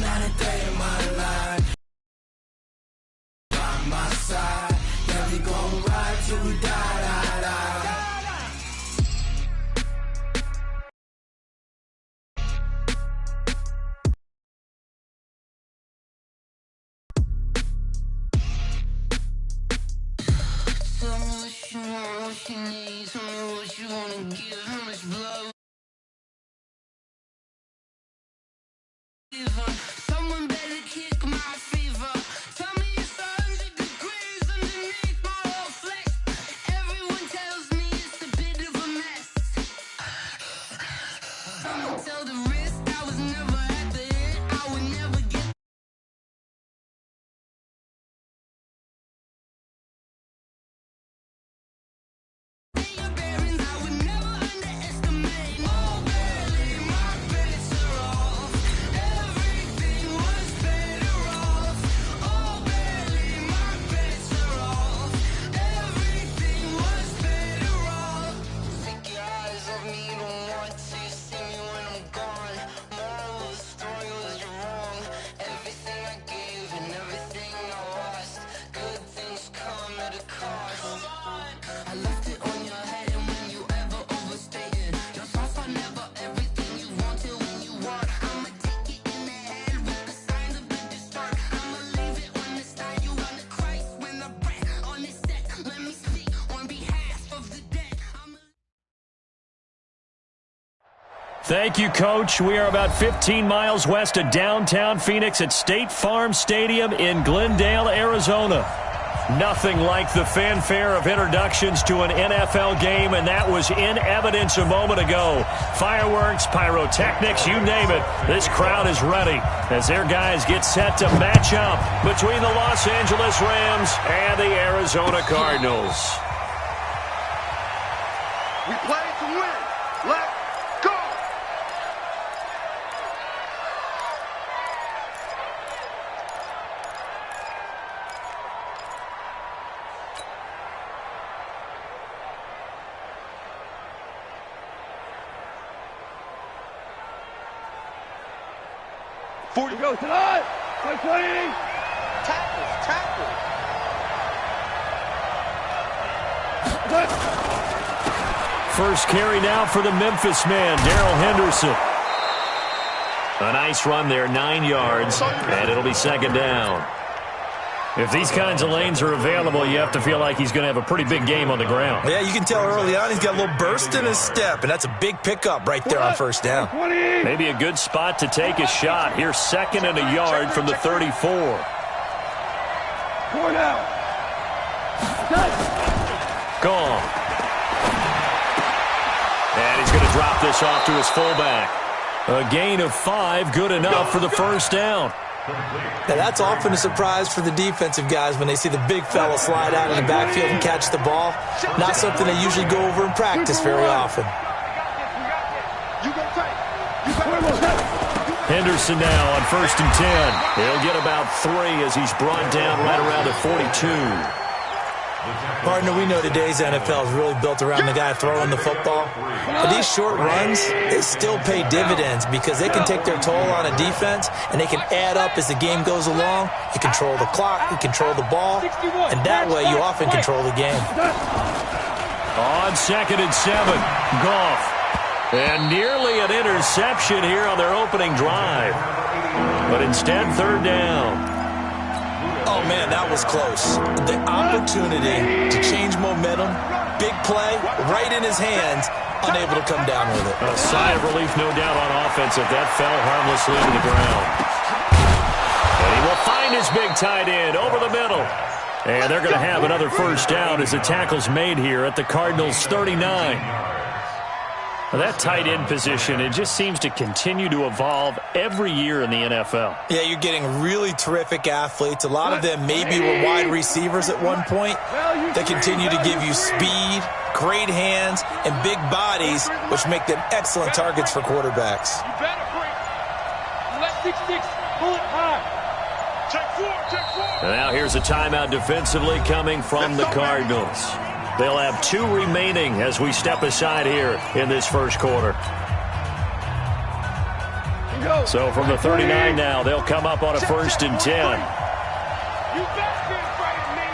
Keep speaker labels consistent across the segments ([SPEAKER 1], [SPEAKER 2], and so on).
[SPEAKER 1] not a day in my life. By my side, yeah, we gon' ride till we die, die, die.
[SPEAKER 2] Tell me what you want, what you need. Tell me what you wanna give, how much blood. Someone better kick my fever. Tell me it's 100 degrees underneath my whole flesh. Everyone tells me it's a bit of a mess. Someone tell the risk I was never at the end. I would never get. Your bearings, I would never underestimate. Oh, barely, my bets are off. Everything was better off. Oh, barely, my bets are off. Everything was better off. Take your eyes off me, don't want to see me when I'm gone. Moral of the story was you're wrong. Everything I gave and everything I lost. Good things come at a cost. I left it on your head, and when you ever overstay it, your thoughts are never everything you want till when you want. I'ma take it in the head with the signs of a distort. I'ma leave it on the side. You run the Christ when the breath on this set. Let me speak on behalf of the dead.
[SPEAKER 3] Thank you, Coach. We are about 15 miles west of downtown Phoenix at State Farm Stadium in Glendale, Arizona. Nothing like the fanfare of introductions to an NFL game, and that was in evidence a moment ago. Fireworks, pyrotechnics, you name it. This crowd is ready as their guys get set to match up between the Los Angeles Rams and the Arizona Cardinals.
[SPEAKER 4] We play to win. Let's go! Forty goes tonight. Play, play. Tackles.
[SPEAKER 3] First carry now for the Memphis man, Darrell Henderson. A nice run there, 9 yards, and it'll be second down. If these kinds of lanes are available, you have to feel like he's going to have a pretty big game on the ground.
[SPEAKER 5] Yeah, you can tell early on he's got a little burst in his step, and that's a big pickup right there on first down.
[SPEAKER 3] Maybe a good spot to take a shot. Here's second and a yard from the 34. Gone. And he's going to drop this off to his fullback. A gain of 5, good enough for the first down.
[SPEAKER 5] Now, that's often a surprise for the defensive guys when they see the big fella slide out in the backfield and catch the ball. Not something they usually go over in practice very often.
[SPEAKER 3] Henderson now on first and 10. He'll get about 3 as he's brought down right around the 42.
[SPEAKER 5] Partner, we know today's NFL is really built around the guy throwing the football. But these short runs, they still pay dividends because they can take their toll on a defense, and they can add up as the game goes along. You control the clock, you control the ball, and that way you often control the game.
[SPEAKER 3] On second and 7, Goff. And nearly an interception here on their opening drive. But instead, third down.
[SPEAKER 5] Oh, man, that was close. The opportunity to change momentum, big play, right in his hands, unable to come down with it.
[SPEAKER 3] A sigh of relief, no doubt, on offense if that fell harmlessly to the ground. And he will find his big tight end over the middle. And they're going to have another first down as the tackle's made here at the Cardinals' 39. That tight end position, it just seems to continue to evolve every year in the NFL.
[SPEAKER 5] Yeah, you're getting really terrific athletes. A lot of them maybe were wide receivers at one point. They continue to give you speed, great hands, and big bodies, which make them excellent targets for quarterbacks.
[SPEAKER 3] And now here's a timeout defensively coming from the Cardinals. They'll have 2 remaining as we step aside here in this first quarter. So from the 39 now, they'll come up on a 1st and 10.
[SPEAKER 4] You better be afraid of me.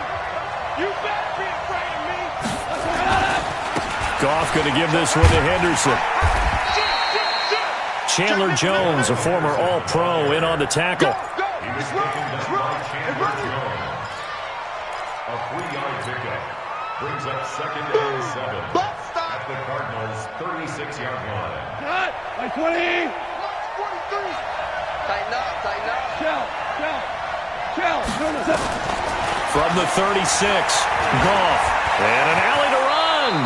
[SPEAKER 4] You better be afraid of me.
[SPEAKER 3] Goff going to give this one to Henderson. Chandler Jones, a former All-Pro, in on the tackle.
[SPEAKER 4] Go. It's run.
[SPEAKER 6] A 3-yard pickup brings up 2nd and 7 at the Cardinals' 36-yard line.
[SPEAKER 4] Cut. Like 20. 43.
[SPEAKER 7] Tighten up.
[SPEAKER 4] Shell.
[SPEAKER 3] From the 36, Goff. And an alley to run.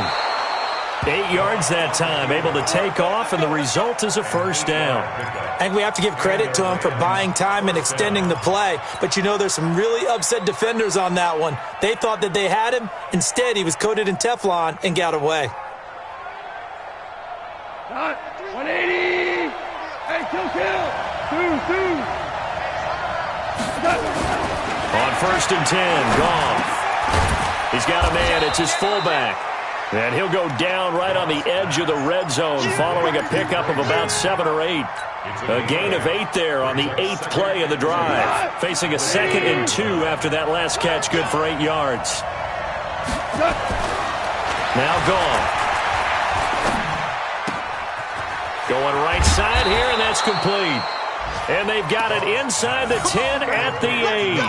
[SPEAKER 3] 8 yards that time, able to take off, and the result is a 1st down.
[SPEAKER 5] I think we have to give credit to him for buying time and extending the play. But, you know, there's some really upset defenders on that one. They thought that they had him. Instead, he was coated in Teflon and got away.
[SPEAKER 4] 180. Hey, kill. Two.
[SPEAKER 3] On 1st and 10, Goff. He's got a man. It's his fullback. And he'll go down right on the edge of the red zone following a pickup of about 7 or 8. A gain of 8 there on the 8th play of the drive. Facing a 2nd and 2 after that last catch, good for 8 yards. Now Goff. Going right side here, and that's complete. And they've got it inside the 10 at the 8.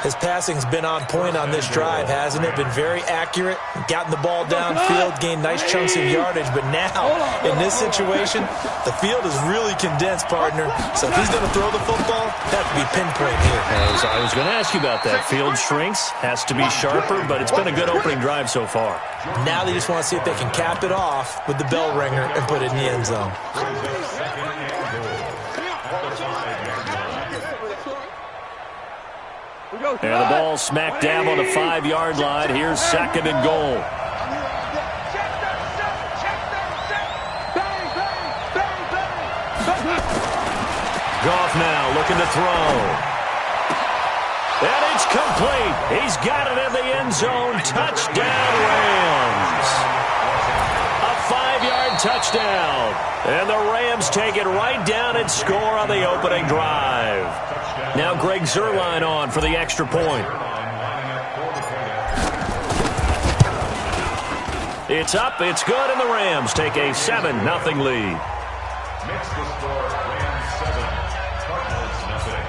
[SPEAKER 5] His passing's been on point on this drive, hasn't it? Been very accurate, gotten the ball downfield, gained nice chunks of yardage. But now, in this situation, the field is really condensed, partner. So if he's going to throw the football, that would be pinpoint here.
[SPEAKER 3] I was going to ask you about that. Field shrinks, has to be sharper, but it's been a good opening drive so far.
[SPEAKER 5] Now they just want to see if they can cap it off with the bell ringer and put it in the end zone.
[SPEAKER 3] And the ball smack dab on the 5-yard line. Here's 2nd and goal. Goff now looking to throw. And it's complete. He's got it in the end zone. Touchdown, Rams. A 5-yard touchdown. And the Rams take it right down and score on the opening drive. Now Greg Zuerlein on for the extra point. It's up, it's good, and the Rams take a 7-0 lead.
[SPEAKER 6] Makes the score Rams 7, Cardinals nothing.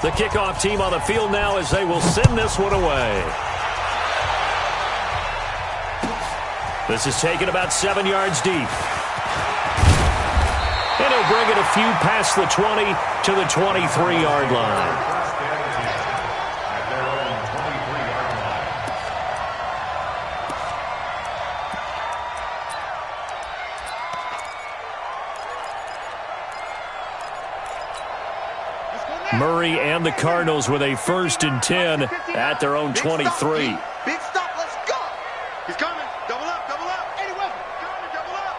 [SPEAKER 3] The kickoff team on the field now as they will send this one away. This is taken about 7 yards deep. And he'll bring it a few past the 20 to the 23-yard line.
[SPEAKER 6] At their own 23-yard line.
[SPEAKER 3] Murray and the Cardinals with a 1st and 10 at their own 23.
[SPEAKER 4] Big stop, let's go. He's coming. Double up. 80 West. Double up.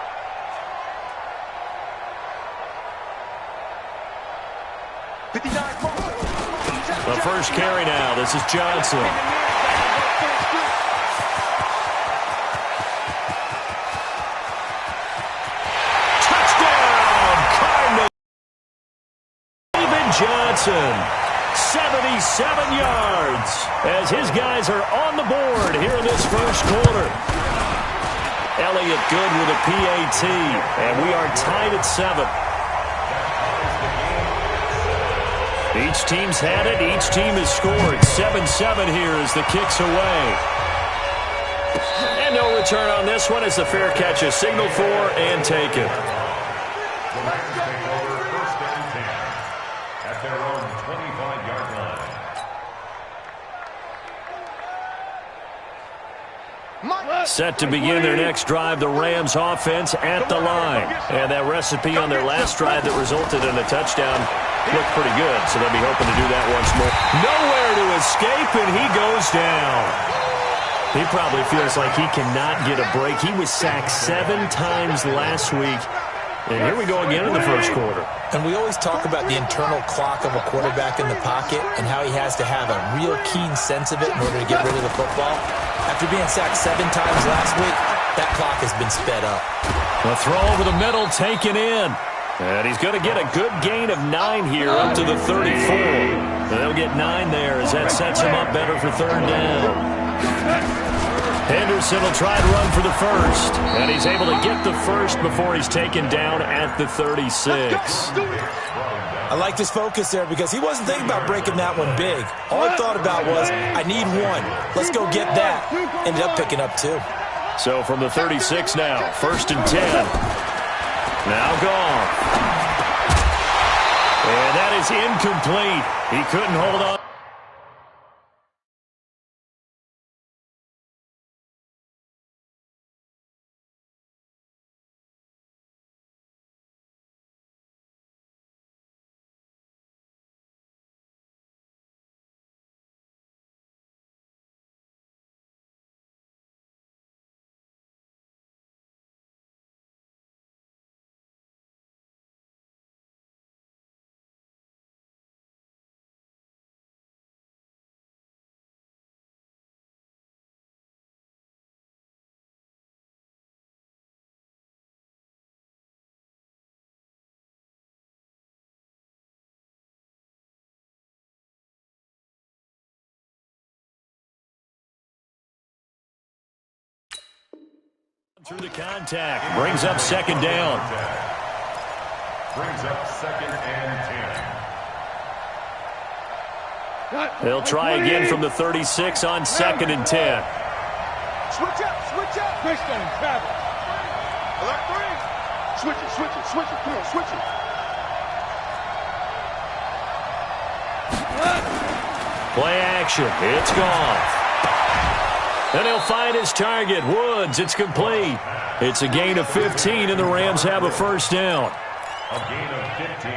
[SPEAKER 3] The first carry now. This is Johnson. Touchdown, Cardinals. David Johnson, 77 yards, as his guys are on the board here in this first quarter. Elliott good with a PAT, and we are tied at 7. Each team's had it. Each team has scored. 7-7 here as the kick's away. And no return on this one as the fair catch is signaled for and taken.
[SPEAKER 6] The Rams take over 1st and 10 at their own 25-yard line.
[SPEAKER 3] Set to begin their next drive, the Rams offense at the line. And that recipe on their last drive that resulted in a touchdown looked pretty good, so they'll be hoping to do that once more. Nowhere to escape, and he goes down. He probably feels like he cannot get a break. He was sacked 7 times last week. And here we go again in the first quarter.
[SPEAKER 5] And we always talk about the internal clock of a quarterback in the pocket and how he has to have a real keen sense of it in order to get rid of the football. After being sacked 7 times last week, that clock has been sped up.
[SPEAKER 3] A throw over the middle taken in. And he's going to get a good gain of 9 here up to the 34. They'll get 9 there as that sets him up better for third down. Henderson will try to run for the first. And he's able to get the first before he's taken down at the 36.
[SPEAKER 5] I like his focus there because he wasn't thinking about breaking that one big. All he thought about was, I need 1. Let's go get that. Ended up picking up 2.
[SPEAKER 3] So from the 36 now, 1st and 10. Now gone. And that is incomplete. He couldn't hold on. Through the contact. Brings up 2nd down.
[SPEAKER 6] Brings up 2nd and 10.
[SPEAKER 3] They'll try again from the 36 on 2nd and 10.
[SPEAKER 4] Switch up, switch up. Christian, travel. Alert 3. Switch it, switch it, switch it. Come on, switch it.
[SPEAKER 3] Play action. It's gone. And he'll find his target. Woods, it's complete. It's a gain of 15, and the Rams have a first down.
[SPEAKER 6] A gain of 15.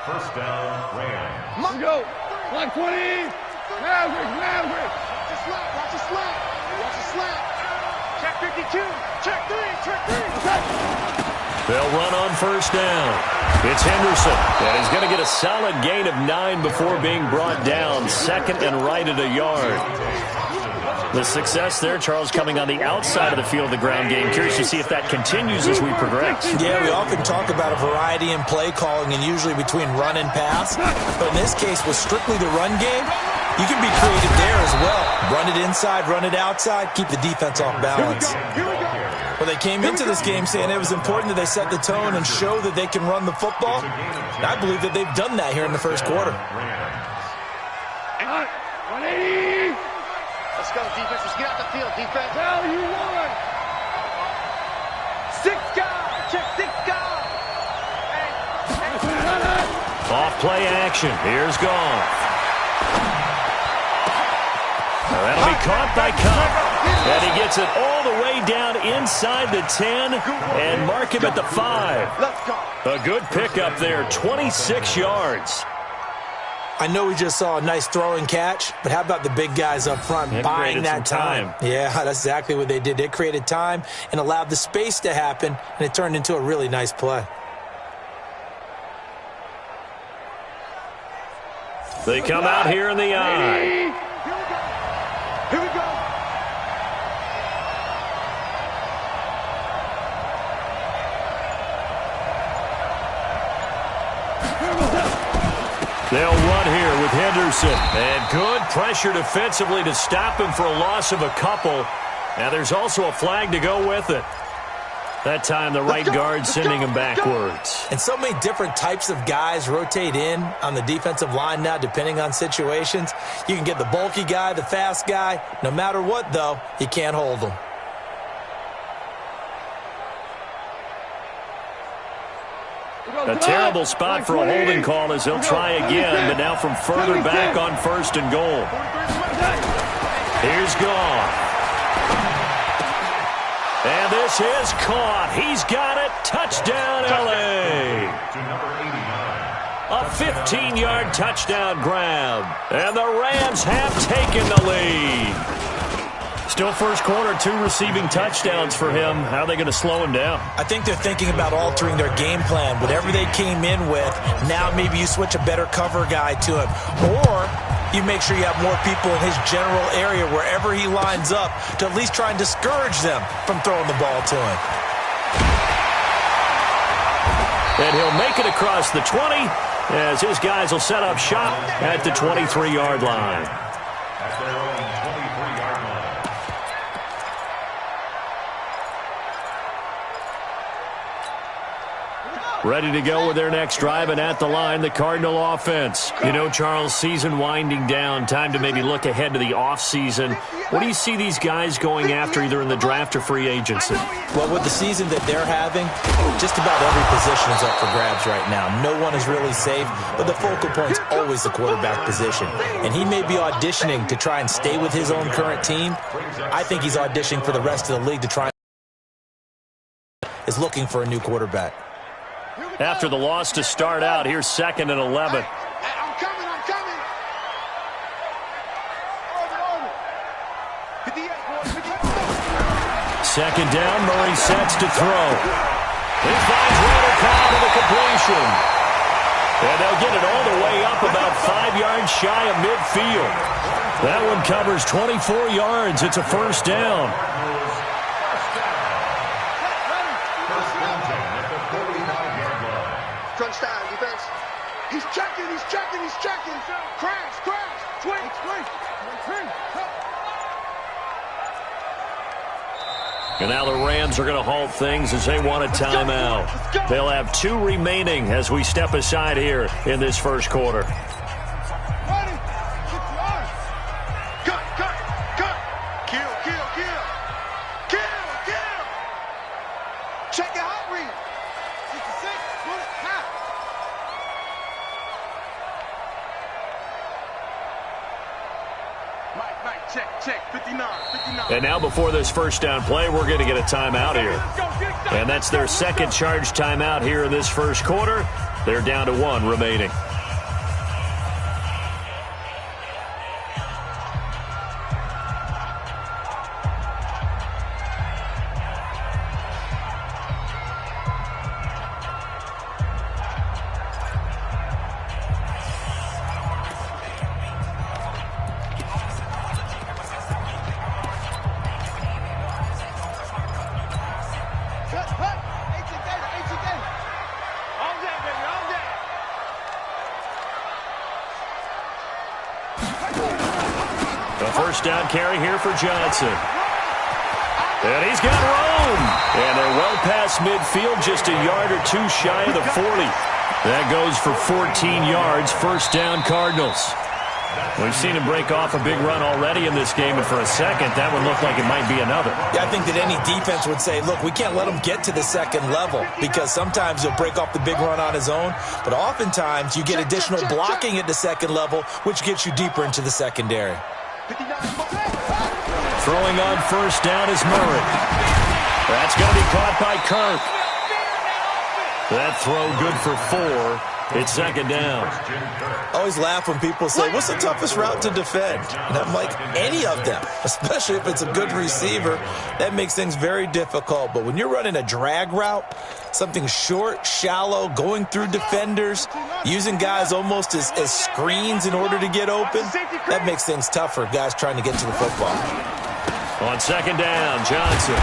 [SPEAKER 6] First down, Rams.
[SPEAKER 4] Let's go. 120. Maverick. Watch the slap, watch the slap. Watch the slap. Check 52. Check 3, check 3.
[SPEAKER 3] They'll run on first down. It's Henderson, and he's going to get a solid gain of 9 before being brought down. 2nd and right at a yard. The success there, Charles, coming on the outside of the field, the ground game. Curious to see if that continues as we progress.
[SPEAKER 5] Yeah, we often talk about a variety in play calling and usually between run and pass. But in this case, with strictly the run game, you can be creative there as well. Run it inside, run it outside, keep the defense off balance. Well, they came into this game saying it was important that they set the tone and show that they can run the football. And I believe that they've done that here in the first quarter.
[SPEAKER 4] 180.
[SPEAKER 7] Let's go, defense. Let's get out the field, defense.
[SPEAKER 4] Tell you what. 6 guys. Check 6 guys.
[SPEAKER 3] Off play action. Here's Goff. That'll be caught by Cup. And he gets it all the way down inside the 10 and mark him at the 5.
[SPEAKER 4] Let's go.
[SPEAKER 3] A good pickup there, 26 yards.
[SPEAKER 5] I know we just saw a nice throw and catch, but how about the big guys up front buying that time? Yeah, that's exactly what they did. They created time and allowed the space to happen, and it turned into a really nice play.
[SPEAKER 3] They come out here in the eye.
[SPEAKER 4] Here we go.
[SPEAKER 3] They'll run here with Henderson. And good pressure defensively to stop him for a loss of a couple. Now there's also a flag to go with it. That time the right guard sending him backwards.
[SPEAKER 5] And so many different types of guys rotate in on the defensive line now depending on situations. You can get the bulky guy, the fast guy. No matter what, though, you can't hold them.
[SPEAKER 3] A terrible spot for a holding call as they'll try again, but now from further back on 1st and goal. Here's Goff. And this is caught. He's got it. Touchdown, L.A. A 15-yard touchdown grab. And the Rams have taken the lead. Still first quarter, 2 receiving touchdowns for him. How are they going to slow him down?
[SPEAKER 5] I think they're thinking about altering their game plan. Whatever they came in with, now maybe you switch a better cover guy to him. Or you make sure you have more people in his general area wherever he lines up to at least try and discourage them from throwing the ball to him.
[SPEAKER 3] And he'll make it across the 20 as his guys will set up shop at the 23-yard line.
[SPEAKER 6] At their own 23-yard line.
[SPEAKER 3] Ready to go with their next drive, and at the line, the Cardinal offense. You know, Charles, season winding down, time to maybe look ahead to the offseason. What do you see these guys going after either in the draft or free agency?
[SPEAKER 5] Well, with the season that they're having, just about every position is up for grabs right now. No one is really safe, but the focal point's always the quarterback position. And he may be auditioning to try and stay with his own current team. I think he's auditioning for the rest of the league to try and is looking for a new quarterback.
[SPEAKER 3] After the loss to start out, here's 2nd and 11.
[SPEAKER 4] I'm coming, I'm coming.
[SPEAKER 3] Second down, Murray sets to throw. He finds Randall Cobb with a completion. And they'll get it all the way up about 5 yards shy of midfield. That one covers 24 yards. It's a first down.
[SPEAKER 4] Crunch time, defense. He's checking, he's checking, he's checking. Crash, crash, twink, twink.
[SPEAKER 3] And now the Rams are going to halt things as they want a timeout. They'll have 2 remaining as we step aside here in this first quarter.
[SPEAKER 4] Ready? Cut, cut, cut. Kill, kill, kill. Kill, kill. Check your hot read. 66, put it half. Mike, check, 59.
[SPEAKER 3] And now before this first down play, we're going to get a timeout here. And that's their second charge timeout here in this first quarter. They're down to 1 remaining. First down carry here for Johnson. And he's got room. And they're well past midfield, just a yard or 2 shy of the 40. That goes for 14 yards. First down, Cardinals. We've seen him break off a big run already in this game, and for a second, that one looked like it might be another.
[SPEAKER 5] Yeah, I think that any defense would say, look, we can't let him get to the second level because sometimes he'll break off the big run on his own, but oftentimes you get additional blocking at the second level, which gets you deeper into the secondary.
[SPEAKER 3] Throwing on first down is Murray. That's going to be caught by Kirk. That throw good for 4. It's second down.
[SPEAKER 5] I always laugh when people say, what's the toughest route to defend? And I'm like, any of them, especially if it's a good receiver. That makes things very difficult. But when you're running a drag route, something short, shallow, going through defenders, using guys almost as screens in order to get open, that makes things tough for guys trying to get to the football.
[SPEAKER 3] On second down, Johnson.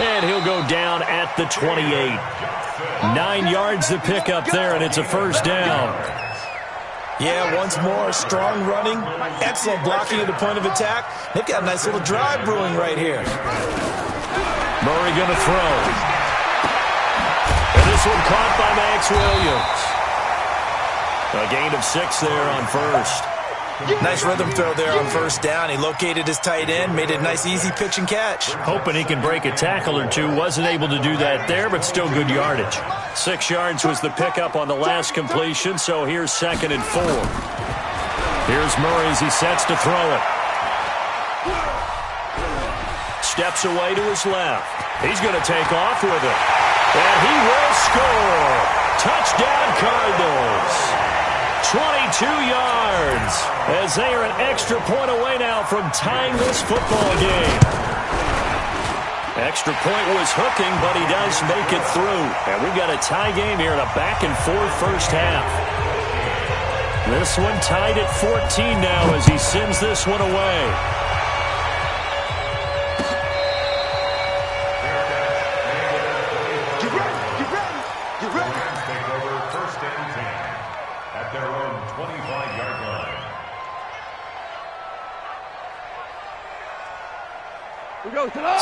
[SPEAKER 3] And he'll go down at the 28. 9 yards to pick up there, and it's a first down.
[SPEAKER 5] Yeah, once more, strong running, excellent blocking at the point of attack. They've got a nice little drive brewing right here.
[SPEAKER 3] Murray going to throw. And this one caught by Max Williams. A gain of 6 there on first.
[SPEAKER 5] Nice rhythm throw there on first down. He located his tight end, made it a nice, easy pitch and catch.
[SPEAKER 3] Hoping he can break a tackle or two. Wasn't able to do that there, but still good yardage. 6 yards was the pickup on the last completion, so here's 2nd and 4. Here's Murray as he sets to throw it. Steps away to his left. He's going to take off with it. And he will score. Touchdown, Cardinals. 22 yards. as they are an extra point away now from tying this football game. Extra point was hooking, but he does make it through. And we've got a tie game here in a back-and-forth first half. This one tied at 14 now as he sends this one away.
[SPEAKER 4] Get ready, get ready, get ready.
[SPEAKER 6] Rams take over first and 10 at their own 25-yard line.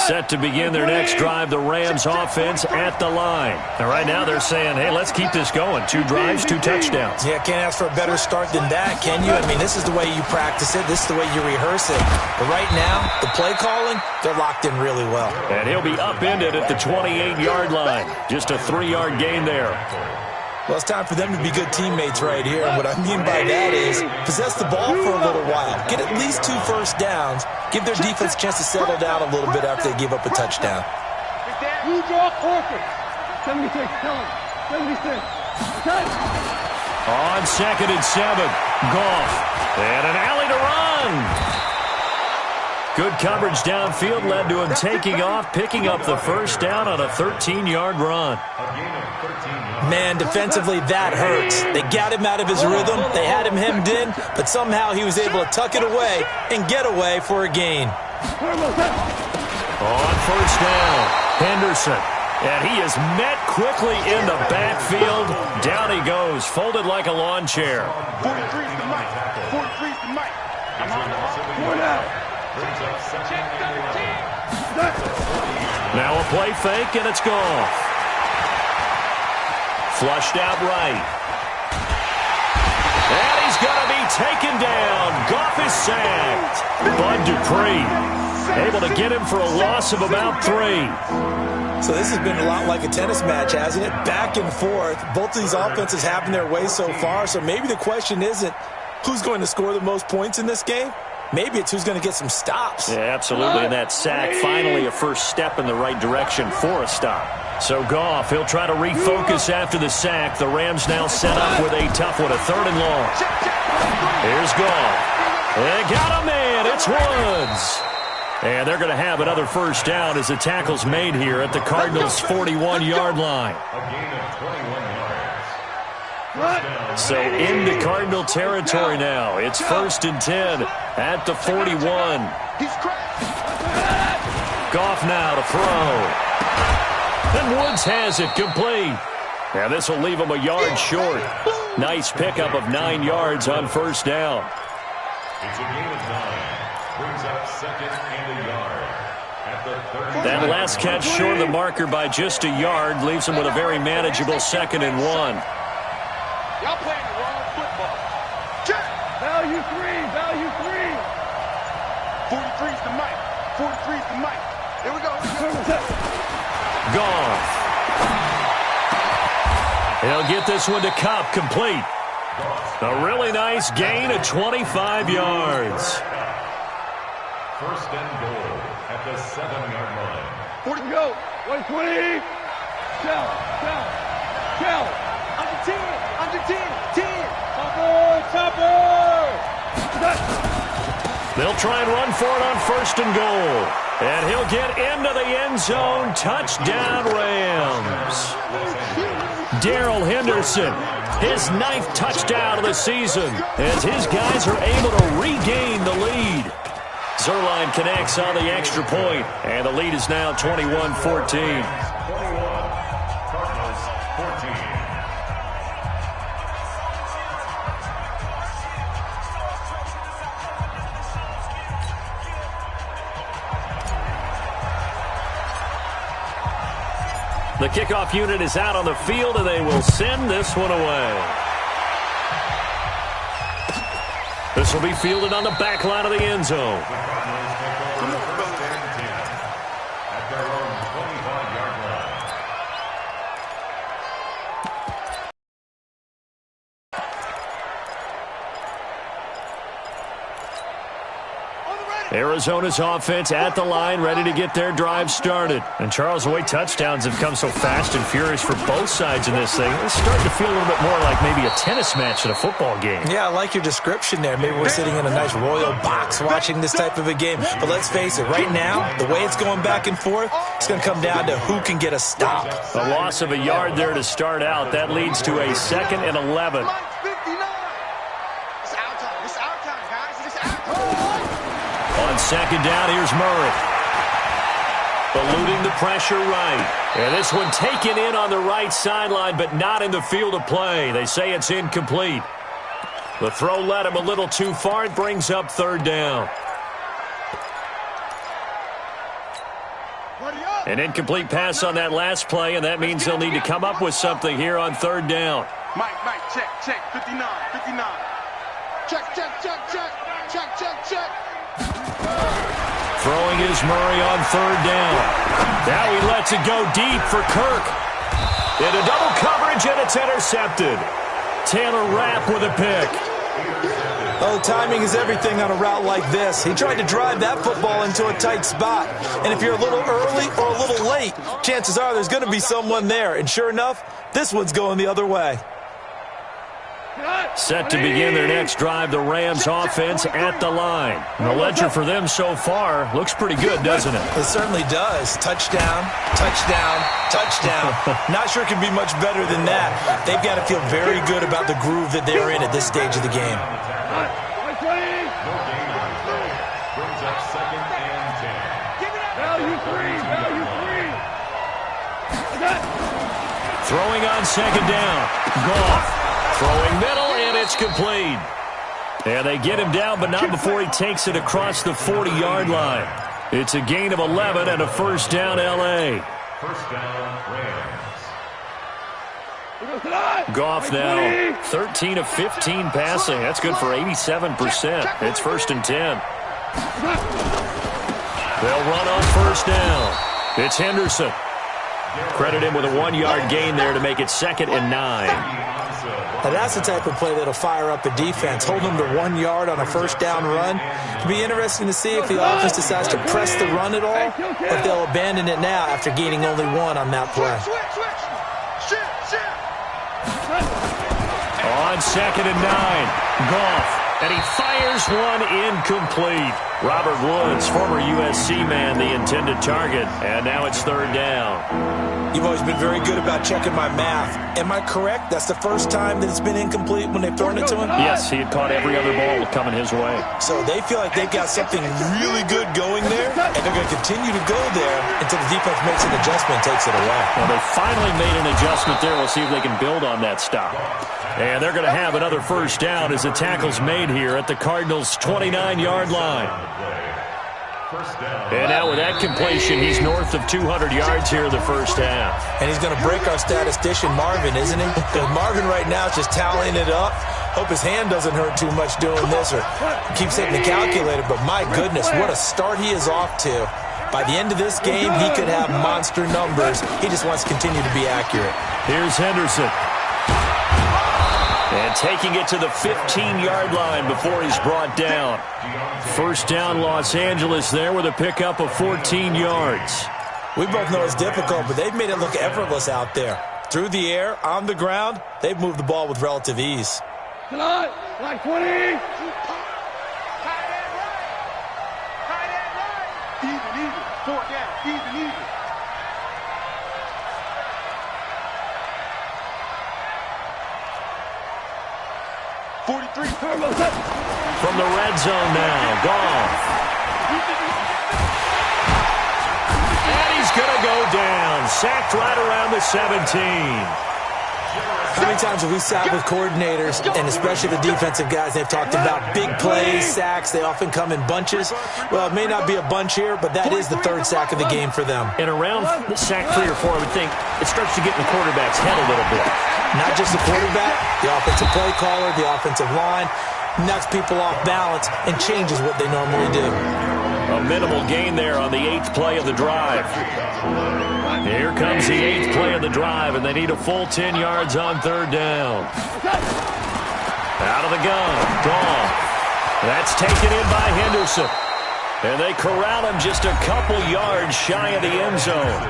[SPEAKER 3] Set to begin their next drive, the Rams offense at the line. And right now they're saying, hey, let's keep this going. 2 drives, 2 touchdowns.
[SPEAKER 5] Yeah, can't ask for a better start than that, can you? I mean, this is the way you practice it. This is the way you rehearse it. But right now, the play calling, they're locked in really well.
[SPEAKER 3] And he'll be upended at the 28-yard line. Just a 3-yard gain there.
[SPEAKER 5] Well, it's time for them to be good teammates right here. And what I mean by that is possess the ball for a little while. Get at least 2 first downs. Give their defense a chance to settle down a little bit after they give up a touchdown.
[SPEAKER 4] You draw corporate. 76, tell him. 76. Okay.
[SPEAKER 3] On 2nd and 7, Goff. And an alley to run. Good coverage downfield led to him taking off, picking up the first down on a 13-yard run.
[SPEAKER 5] Man, defensively, that hurts. They got him out of his rhythm. They had him hemmed in, but somehow he was able to tuck it away and get away for a gain.
[SPEAKER 3] On first down, Henderson. And he is met quickly in the backfield. Down he goes, folded like a lawn chair.
[SPEAKER 4] 43's the mic. 43's the mic. I'm on the line. Out.
[SPEAKER 3] Now a play fake, and it's gone. Flushed out right. And he's going to be taken down. Goff is sacked. Bud Dupree able to get him for a loss of about 3.
[SPEAKER 5] So this has been a lot like a tennis match, hasn't it? Back and forth. Both of these offenses having their way so far. So maybe the question isn't who's going to score the most points in this game. Maybe it's who's going to get some stops.
[SPEAKER 3] Yeah, absolutely. And that sack, finally a first step in the right direction for a stop. So Goff, he'll try to refocus after the sack. The Rams now set up with a tough one, a 3rd and long. Here's Goff. They got him in. It's Woods. And they're going to have another first down as the tackle's made here at the Cardinals' 41-yard line.
[SPEAKER 6] A gain of 21 yards.
[SPEAKER 3] So into Cardinal territory now. It's 1st and 10 at the 41. Goff now to throw. And Woods has it complete. Now this will leave him a yard short. Nice pickup of 9 yards on first down.
[SPEAKER 6] It's a gain of 9. Brings up 2nd and a yard at the 30.
[SPEAKER 3] That last catch short of the marker by just a yard leaves him with a very manageable 2nd and 1.
[SPEAKER 4] Y'all playing the wrong football. Check. Value 3. Value 3. 43's the mic. 43's the mic. Here we go.
[SPEAKER 3] Goff. He'll get this one to Cup, complete. A really nice gain of 25 yards.
[SPEAKER 6] 1st and goal at the 7-yard line.
[SPEAKER 4] 40 go. 120. Tell. Under 10. Under 10. 10. Topper.
[SPEAKER 3] They'll try and run for it on 1st and goal. And he'll get into the end zone. Touchdown, Rams. Darrell Henderson, his 9th touchdown of the season, as his guys are able to regain the lead. Zerline connects on the extra point, and the lead is now 21-14. The kickoff unit is out on the field, and they will send this one away. This will be fielded on the back line of the end zone.
[SPEAKER 6] At their own 25-yard line.
[SPEAKER 3] Arizona's offense at the line, ready to get their drive started. And Charles, the way touchdowns have come so fast and furious for both sides in this thing, it's starting to feel a little bit more like maybe a tennis match at a football game.
[SPEAKER 5] Yeah, I like your description there. Maybe we're sitting in a nice royal box watching this type of a game. But let's face it, right now, the way it's going back and forth, it's going to come down to who can get a stop.
[SPEAKER 3] A loss of a yard there to start out. That leads to a 2nd and 11. On 2nd down, here's Murray. Eluding the pressure right. And this one taken in on the right sideline, but not in the field of play. They say it's incomplete. The throw led him a little too far. It brings up 3rd down. An incomplete pass on that last play, and that means they'll need to come up with something here on 3rd down.
[SPEAKER 4] Mike, check, 59. Check.
[SPEAKER 3] Throwing is Murray on 3rd down. Now he lets it go deep for Kirk. Into double coverage, and it's intercepted. Taylor Rapp with a pick.
[SPEAKER 5] Oh, timing is everything on a route like this. He tried to drive that football into a tight spot. And if you're a little early or a little late, chances are there's going to be someone there. And sure enough, this one's going the other way.
[SPEAKER 3] Set to begin their next drive, the Rams offense at the line. And the ledger for them so far looks pretty good, doesn't it?
[SPEAKER 5] It certainly does. Touchdown. Not sure it can be much better than that. They've got to feel very good about the groove that they're in at this stage of the game.
[SPEAKER 6] Brings up 2nd and 10.
[SPEAKER 4] Value three.
[SPEAKER 3] Throwing on 2nd down. Goff. Throwing middle, and it's complete. And they get him down, but not before he takes it across the 40-yard line. It's a gain of 11 and a 1st down, L.A.
[SPEAKER 6] 1st down, Rams.
[SPEAKER 3] Goff now 13 of 15 passing. That's good for 87%. It's 1st and 10. They'll run on 1st down. It's Henderson. Credit him with a 1-yard gain there to make it 2nd and 9.
[SPEAKER 5] Now that's the type of play that'll fire up a defense. Hold them to 1 yard on a 1st down run. It'll be interesting to see if the offense decides to press the run at all, or if they'll abandon it now after gaining only 1 on that play.
[SPEAKER 3] On 2nd and 9, Goff. And he fires one incomplete. Robert Woods, former USC man, the intended target. And now it's 3rd down.
[SPEAKER 5] You've always been very good about checking my math. Am I correct? That's the first time that it's been incomplete when they've thrown it to him?
[SPEAKER 3] Yes, he had caught every other ball coming his way.
[SPEAKER 5] So they feel like they've got something really good going there, and they're going to continue to go there until the defense makes an adjustment and takes it away.
[SPEAKER 3] Well, they finally made an adjustment there. We'll see if they can build on that stop. And they're going to have another 1st down as the tackle's made here at the Cardinals' 29-yard line. And now with that completion, he's north of 200 yards here in the 1st half.
[SPEAKER 5] And he's going to break our statistician, Marvin, isn't he? Because Marvin right now is just tallying it up. Hope his hand doesn't hurt too much doing this or keeps hitting the calculator. But my goodness, what a start he is off to. By the end of this game, he could have monster numbers. He just wants to continue to be accurate.
[SPEAKER 3] Here's Henderson. And taking it to the 15-yard line before he's brought down. 1st down, Los Angeles there with a pickup of 14 yards.
[SPEAKER 5] We both know it's difficult, but they've made it look effortless out there. Through the air, on the ground, they've moved the ball with relative ease.
[SPEAKER 4] Tonight, like 20. Even. 4 down, even.
[SPEAKER 3] From the red zone now, Goff. And he's going to go down. Sacked right around the 17.
[SPEAKER 5] How many times have we sat with coordinators, and especially the defensive guys, they've talked about big plays, sacks. They often come in bunches. Well, it may not be a bunch here, but that is the 3rd sack of the game for them.
[SPEAKER 3] And around sack 3 or 4, I would think it starts to get in the quarterback's head a little bit.
[SPEAKER 5] Not just the quarterback, the offensive play caller, the offensive line, knocks people off balance and changes what they normally do.
[SPEAKER 3] A minimal gain there on the 8th play of the drive. Here comes the 8th play of the drive, and they need a full 10 yards on 3rd down. Out of the gun, Goff. That's taken in by Henderson. And they corral him just a couple yards shy of the end zone.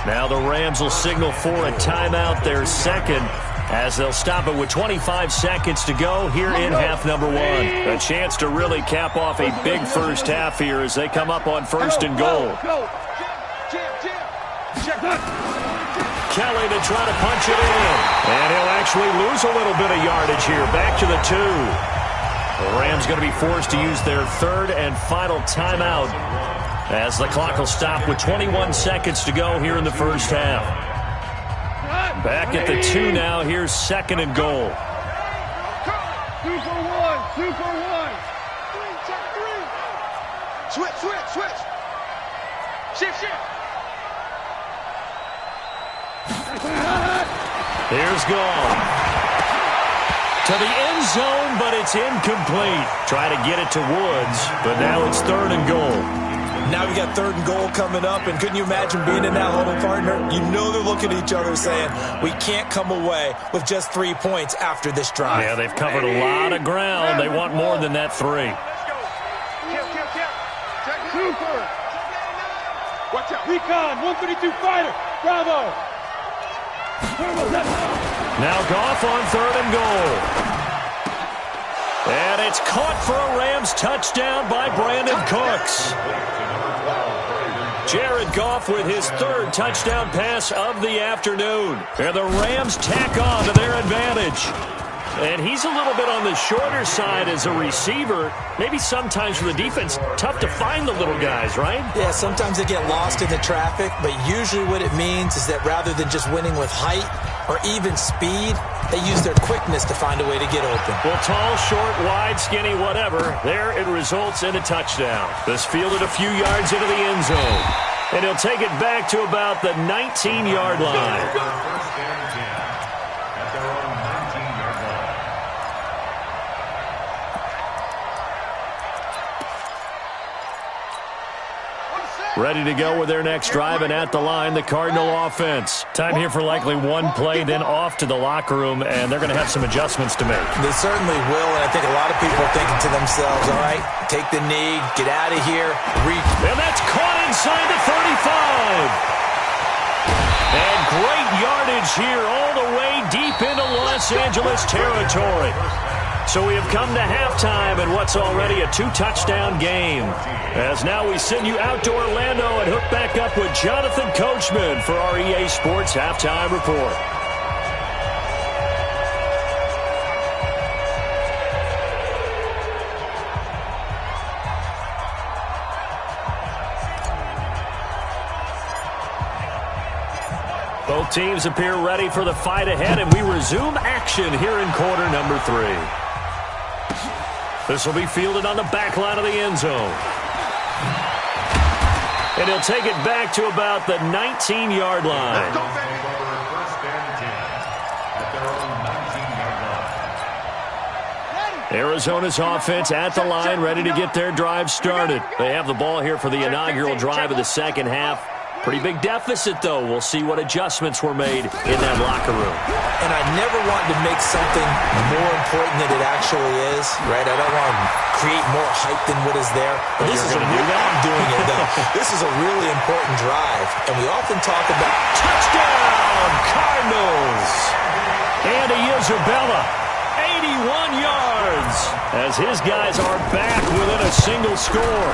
[SPEAKER 3] Now the Rams will signal for a timeout, their second, as they'll stop it with 25 seconds to go here in half number one. A chance to really cap off a big first half here as they come up on first and goal. Kelly to try to punch it in. And he'll actually lose a little bit of yardage here. Back to the 2. The Rams going to be forced to use their third and final timeout as the clock will stop with 21 seconds to go here in the first half. Back at the 2 now. Here's second and goal.
[SPEAKER 4] 2 for 1. 2 for 1. 3, check 3.
[SPEAKER 7] Switch, switch, switch. Shift, shift.
[SPEAKER 3] Here's gone. To the end zone, but it's incomplete. Try to get it to Woods, but now it's third and goal.
[SPEAKER 5] Now we got third and goal coming up, and couldn't you imagine being in that huddle, partner? You know they're looking at each other saying, we can't come away with just 3 points after this drive.
[SPEAKER 3] Yeah, they've covered a lot of ground. They want more than that 3.
[SPEAKER 4] Super. Watch out. Recon, 132 fighter. Bravo.
[SPEAKER 3] Now Goff on third and goal. And it's caught for a Rams touchdown by Brandon Cooks. Jared Goff with his third touchdown pass of the afternoon. And the Rams tack on to their advantage. And he's a little bit on the shorter side as a receiver. Maybe sometimes for the defense, tough to find the little guys, right?
[SPEAKER 5] Yeah, sometimes they get lost in the traffic, but usually what it means is that rather than just winning with height or even speed, they use their quickness to find a way to get open.
[SPEAKER 3] Well, tall, short, wide, skinny, whatever, there it results in a touchdown. This fielded a few yards into the end zone. And he'll take it back to about the 19-yard line.
[SPEAKER 6] First and 10 at their own 19-yard line.
[SPEAKER 3] Ready to go with their next drive, and at the line, the Cardinal offense. Time here for likely one play, then off to the locker room, and they're going to have some adjustments to make.
[SPEAKER 5] They certainly will, and I think a lot of people are thinking to themselves, all right, take the knee, get out of here,
[SPEAKER 3] And that's caught inside the 35. And great yardage here all the way deep into Los Angeles territory. So we have come to halftime in what's already a 2-touchdown game. As now we send you out to Orlando and hook back up with Jonathan Coachman for our EA Sports Halftime Report. Both teams appear ready for the fight ahead, and we resume action here in quarter number 3. This will be fielded on the back line of the end zone. And he'll take it back to about the 19-yard line.
[SPEAKER 6] First and 10 at their own 19-yard line.
[SPEAKER 3] Arizona's offense at the line, ready to get their drive started. They have the ball here for the inaugural drive of the second half. Pretty big deficit, though. We'll see what adjustments were made in that locker room.
[SPEAKER 5] And I never want to make something more important than it actually is, right? I don't want to create more hype than what is there. But this is a real, I'm doing it, though. This is a really important drive, and we often talk about
[SPEAKER 3] Touchdown, Cardinals! Andy Isabella, 81 yards, as his guys are back within a single score.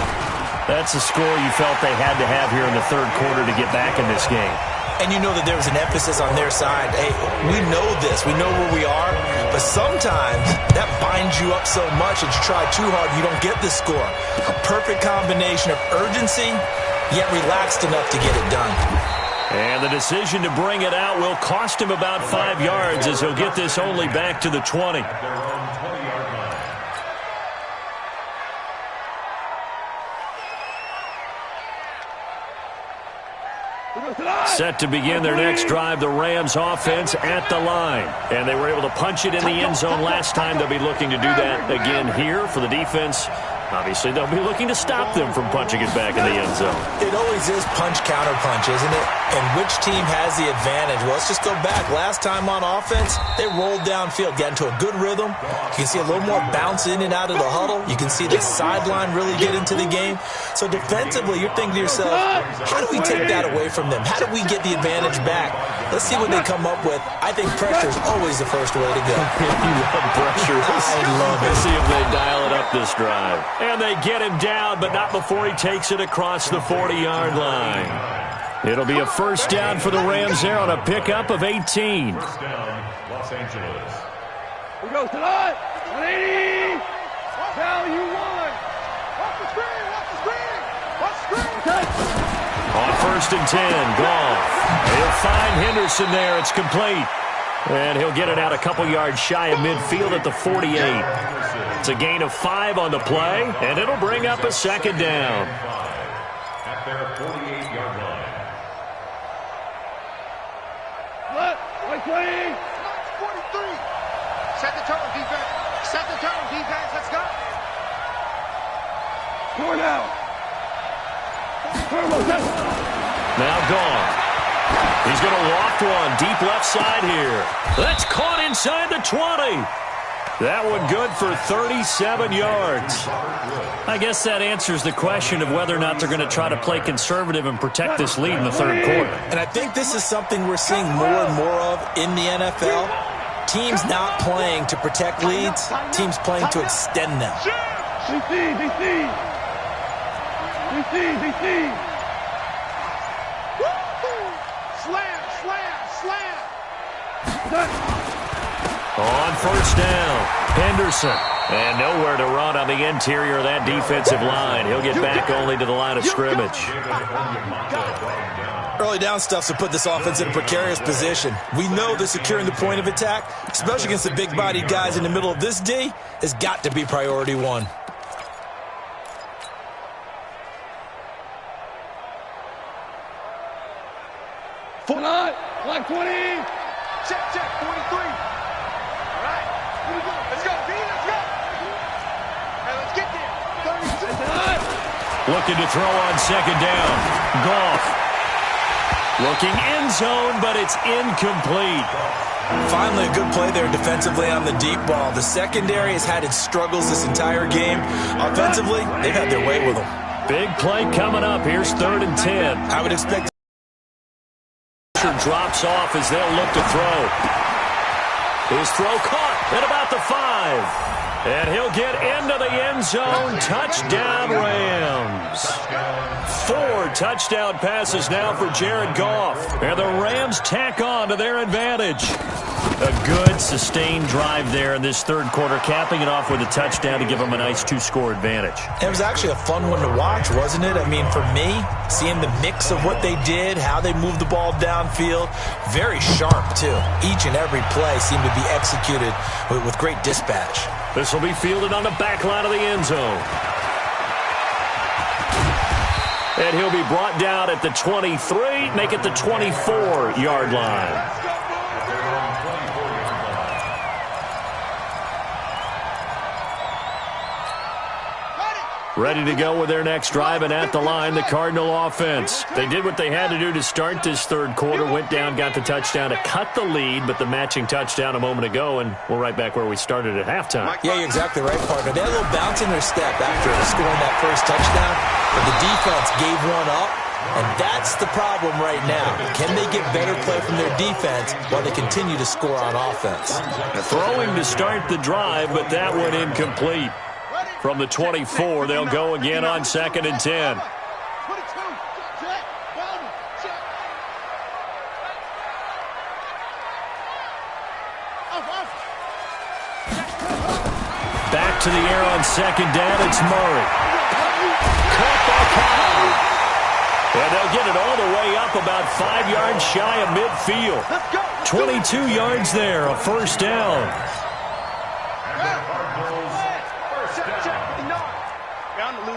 [SPEAKER 3] That's a score you felt they had to have here in the third quarter to get back in this game.
[SPEAKER 5] And you know that there was an emphasis on their side. Hey, we know this. We know where we are. But sometimes that binds you up so much that you try too hard, you don't get the score. A perfect combination of urgency, yet relaxed enough to get it done.
[SPEAKER 3] And the decision to bring it out will cost him about 5 yards as he'll get this only back to the 20. Set to begin their next drive, the Rams offense at the line. And they were able to punch it in the end zone last time. They'll be looking to do that again here for the defense. Obviously, they'll be looking to stop them from punching it back in the end zone.
[SPEAKER 5] It always is punch-counter-punch, isn't it? And which team has the advantage? Well, let's just go back. Last time on offense, they rolled downfield, got into a good rhythm. You can see a little more bounce in and out of the huddle. You can see the sideline really get into the game. So defensively, you're thinking to yourself, how do we take that away from them? How do we get the advantage back? Let's see what they come up with. I think pressure is always the first way to go.
[SPEAKER 3] You love pressure.
[SPEAKER 5] I love it.
[SPEAKER 3] Let's see if they dial it up this drive. And they get him down, but not before he takes it across the 40-yard line. It'll be a first down for the Rams there on a pickup of 18.
[SPEAKER 6] First down, Los Angeles.
[SPEAKER 4] We go tonight. 180. Now you won. Watch the screen. Watch the screen. Watch the screen.
[SPEAKER 3] On first and 10, Goff. He'll find Henderson there. It's complete. And he'll get it out a couple yards shy of midfield at the 48. It's a gain of 5 on the play, and it'll bring up a second down.
[SPEAKER 6] At their 48-yard line.
[SPEAKER 4] What? Right play.
[SPEAKER 7] 43. Set the tone, defense. Set the tone, defense. Let's go.
[SPEAKER 4] Score now.
[SPEAKER 3] Now Goff. He's going to loft one deep left side here. That's caught inside the 20. That one good for 37 yards. I guess that answers the question of whether or not they're going to try to play conservative and protect this lead in the third quarter.
[SPEAKER 5] And I think this is something we're seeing more and more of in the NFL. Teams not playing to protect leads, teams playing to extend them.
[SPEAKER 4] DC. Slam.
[SPEAKER 3] On first down, Henderson. And nowhere to run on the interior of that defensive line. He'll get back only to the line of scrimmage.
[SPEAKER 5] Early down stuff to put this offense in a precarious position. We know that securing the point of attack, especially against the big-bodied guys in the middle of this D, has got to be priority one.
[SPEAKER 4] Like 20.
[SPEAKER 7] Check, 43. All right. Here we go. Let's go, B. Let's go. Hey, let's get there.
[SPEAKER 4] 36.
[SPEAKER 3] Looking to throw on second down. Goff. Looking end zone, but it's incomplete.
[SPEAKER 5] Finally, a good play there defensively on the deep ball. The secondary has had its struggles this entire game. Offensively, they've had their way with them.
[SPEAKER 3] Big play coming up. Here's 3rd and 10.
[SPEAKER 5] I would expect
[SPEAKER 3] drops off as they'll look to throw. His throw caught at about the 5. And he'll get into the end zone. Touchdown, Rams. 4 touchdown passes now for Jared Goff. And the Rams tack on to their advantage. A good, sustained drive there in this third quarter, capping it off with a touchdown to give them a nice 2-score advantage.
[SPEAKER 5] It was actually a fun one to watch, wasn't it? I mean, for me, seeing the mix of what they did, how they moved the ball downfield, very sharp, too. Each and every play seemed to be executed with great dispatch.
[SPEAKER 3] This will be fielded on the back line of the end zone. And he'll be brought down at the 23, make it the 24-yard line. Ready to go with their next drive, and at the line, the Cardinal offense. They did what they had to do to start this third quarter, went down, got the touchdown to cut the lead, but the matching touchdown a moment ago, and we're right back where we started at halftime.
[SPEAKER 5] Yeah, you're exactly right, partner. They had a little bounce in their step after scoring that first touchdown, but the defense gave one up, and that's the problem right now. Can they get better play from their defense while they continue to score on offense?
[SPEAKER 3] Throwing to start the drive, but that one incomplete. From the 24, they'll go again on 2nd and 10. Back to the air on 2nd down, it's Murray. Caught by Cobb. And they'll get it all the way up about 5 yards shy of midfield. 22 yards there, a first down.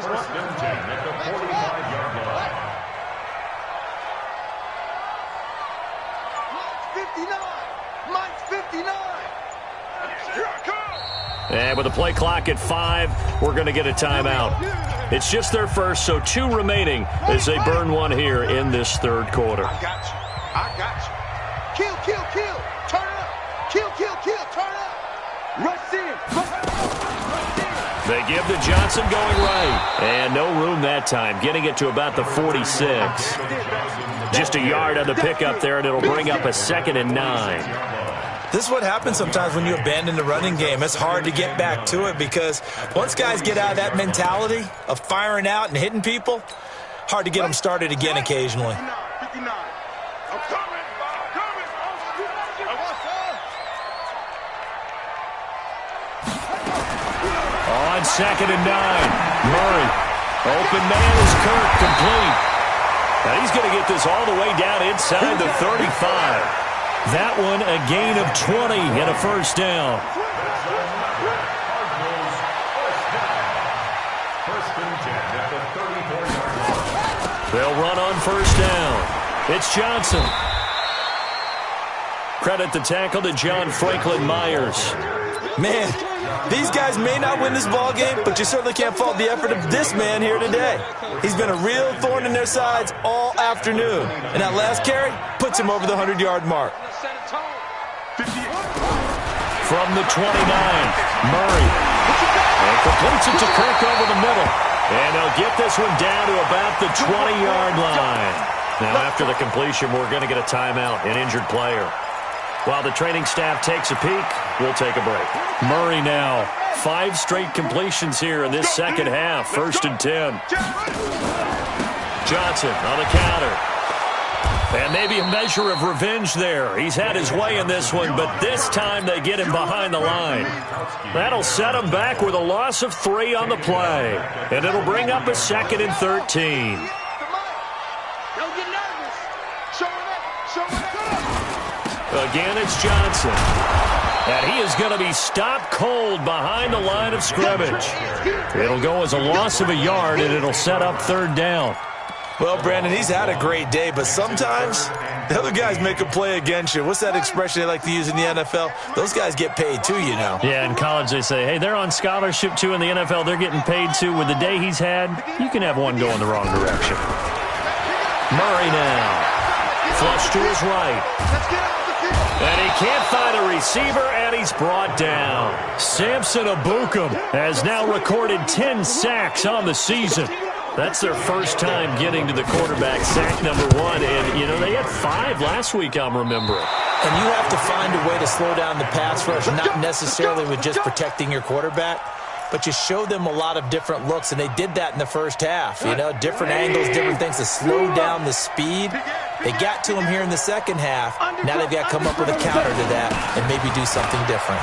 [SPEAKER 6] First and 10 at the 45-yard line.
[SPEAKER 7] Mike's 59. Mike's 59. Here I come.
[SPEAKER 3] And with the play clock at 5, we're going to get a timeout. It's just their first, so 2 remaining as they burn one here in this third quarter.
[SPEAKER 7] I got you. I got you. Kill, kill, kill. Turn up. Kill, kill, kill. Turn up. Rush in. Rush in.
[SPEAKER 3] They give to Johnson going right. And no room that time, getting it to about the 46. Just a yard on the pickup there, and it'll bring up a 2nd and 9.
[SPEAKER 5] This is what happens sometimes when you abandon the running game. It's hard to get back to it because once guys get out of that mentality of firing out and hitting people, hard to get them started again occasionally.
[SPEAKER 7] 59. I'm coming. I'm coming.
[SPEAKER 3] On 2nd and 9, Murray. Open man is Kirk, complete. Now he's going to get this all the way down inside the 35. That one a gain of 20 and a first down. They'll run on first down. It's Johnson. Credit the tackle to John Franklin Myers.
[SPEAKER 5] Man, these guys may not win this ball game, but you certainly can't fault the effort of this man here today. He's been a real thorn in their sides all afternoon. And that last carry puts him over the 100-yard mark.
[SPEAKER 3] From the 29, Murray. And completes it to Kirk over the middle. And they'll get this one down to about the 20-yard line. Now, after the completion, we're going to get a timeout, an injured player. While the training staff takes a peek, we'll take a break. Murray now, 5 straight completions here in this second half, 1st and 10. Johnson on the counter. And maybe a measure of revenge there. He's had his way in this one, but this time they get him behind the line. That'll set him back with a loss of 3 on the play. And it'll bring up a 2nd and 13.
[SPEAKER 7] Don't get nervous. Show it up. Show it up.
[SPEAKER 3] Again, it's Johnson. And he is going to be stopped cold behind the line of scrimmage. It'll go as a loss of a yard, and it'll set up 3rd down.
[SPEAKER 5] Well, Brandon, he's had a great day, but sometimes the other guys make a play against you. What's that expression they like to use in the NFL? Those guys get paid too, you know.
[SPEAKER 3] Yeah, in college they say, hey, they're on scholarship too. In the NFL, they're getting paid too. With the day he's had, you can have one go in the wrong direction. Murray now. Flush to his right. And he can't find a receiver, and he's brought down. Samson Abukum has now recorded 10 sacks on the season. That's their first time getting to the quarterback, sack number 1. And, you know, they had 5 last week, I'm remembering.
[SPEAKER 5] And you have to find a way to slow down the pass rush, not necessarily with just protecting your quarterback, but you show them a lot of different looks, and they did that in the first half. You know, different angles, different things to slow down the speed. They got to him here in the second half. Now they've got to come up with a counter to that and maybe do something different.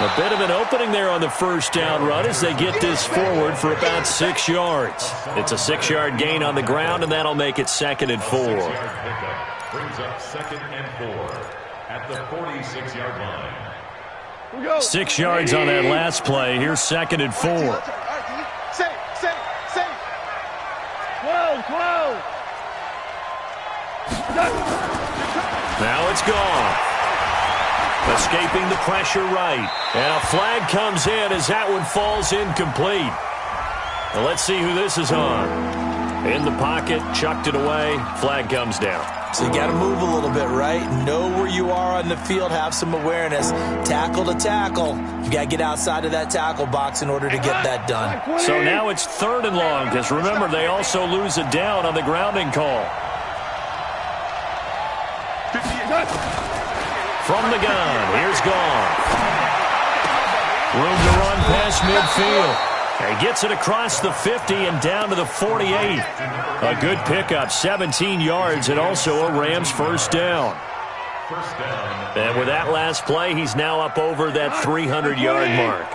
[SPEAKER 3] A bit of an opening there on the first down run as they get this forward for about 6 yards. It's a 6-yard gain on the ground, and that'll make it 2nd and 4.
[SPEAKER 6] Brings up 2nd and 4 at the 46-yard line.
[SPEAKER 3] 6 yards on that last play. Here's 2nd and 4.
[SPEAKER 7] Say. 12.
[SPEAKER 3] Now it's gone. Escaping the pressure right. And a flag comes in as that one falls incomplete. Now let's see who this is on. In the pocket, chucked it away. Flag comes down.
[SPEAKER 5] So you got to move a little bit, right? Know where you are on the field, have some awareness. Tackle to tackle. You got to get outside of that tackle box in order to get that done.
[SPEAKER 3] So now it's 3rd and long, because remember, they also lose a down on the grounding call. From the gun, here's Gone. Room to run past midfield. He gets it across the 50 and down to the 48. A good pickup, 17 yards, and also a Rams first down. And with that last play, he's now up over that 300-yard mark.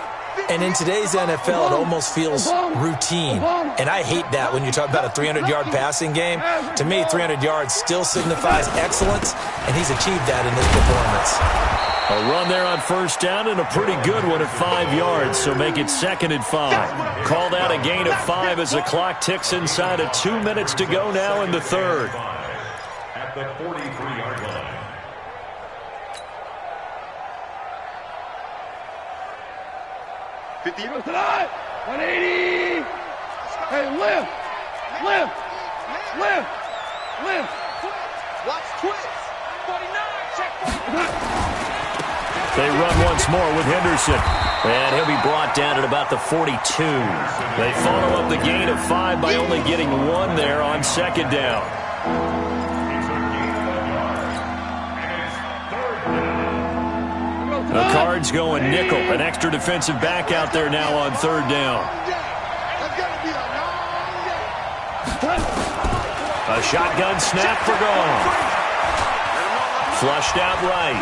[SPEAKER 5] And in today's NFL, it almost feels routine. And I hate that when you talk about a 300-yard passing game. To me, 300 yards still signifies excellence, and he's achieved that in this performance.
[SPEAKER 3] A run there on first down and a pretty good one at 5 yards, so make it 2nd and 5. Call that a gain of 5 as the clock ticks inside of 2 minutes to go now in the third.
[SPEAKER 6] At the 43-yard line.
[SPEAKER 7] 50.
[SPEAKER 4] Tonight, 180. Hey, lift.
[SPEAKER 7] Watch twist. 49, check 49.
[SPEAKER 3] They run once more with Henderson. And he'll be brought down at about the 42. They follow up the gain of 5 by only getting 1 there on second down. The Cards going nickel. An extra defensive back out there now on third down. A shotgun snap for Goff. Flushed out right.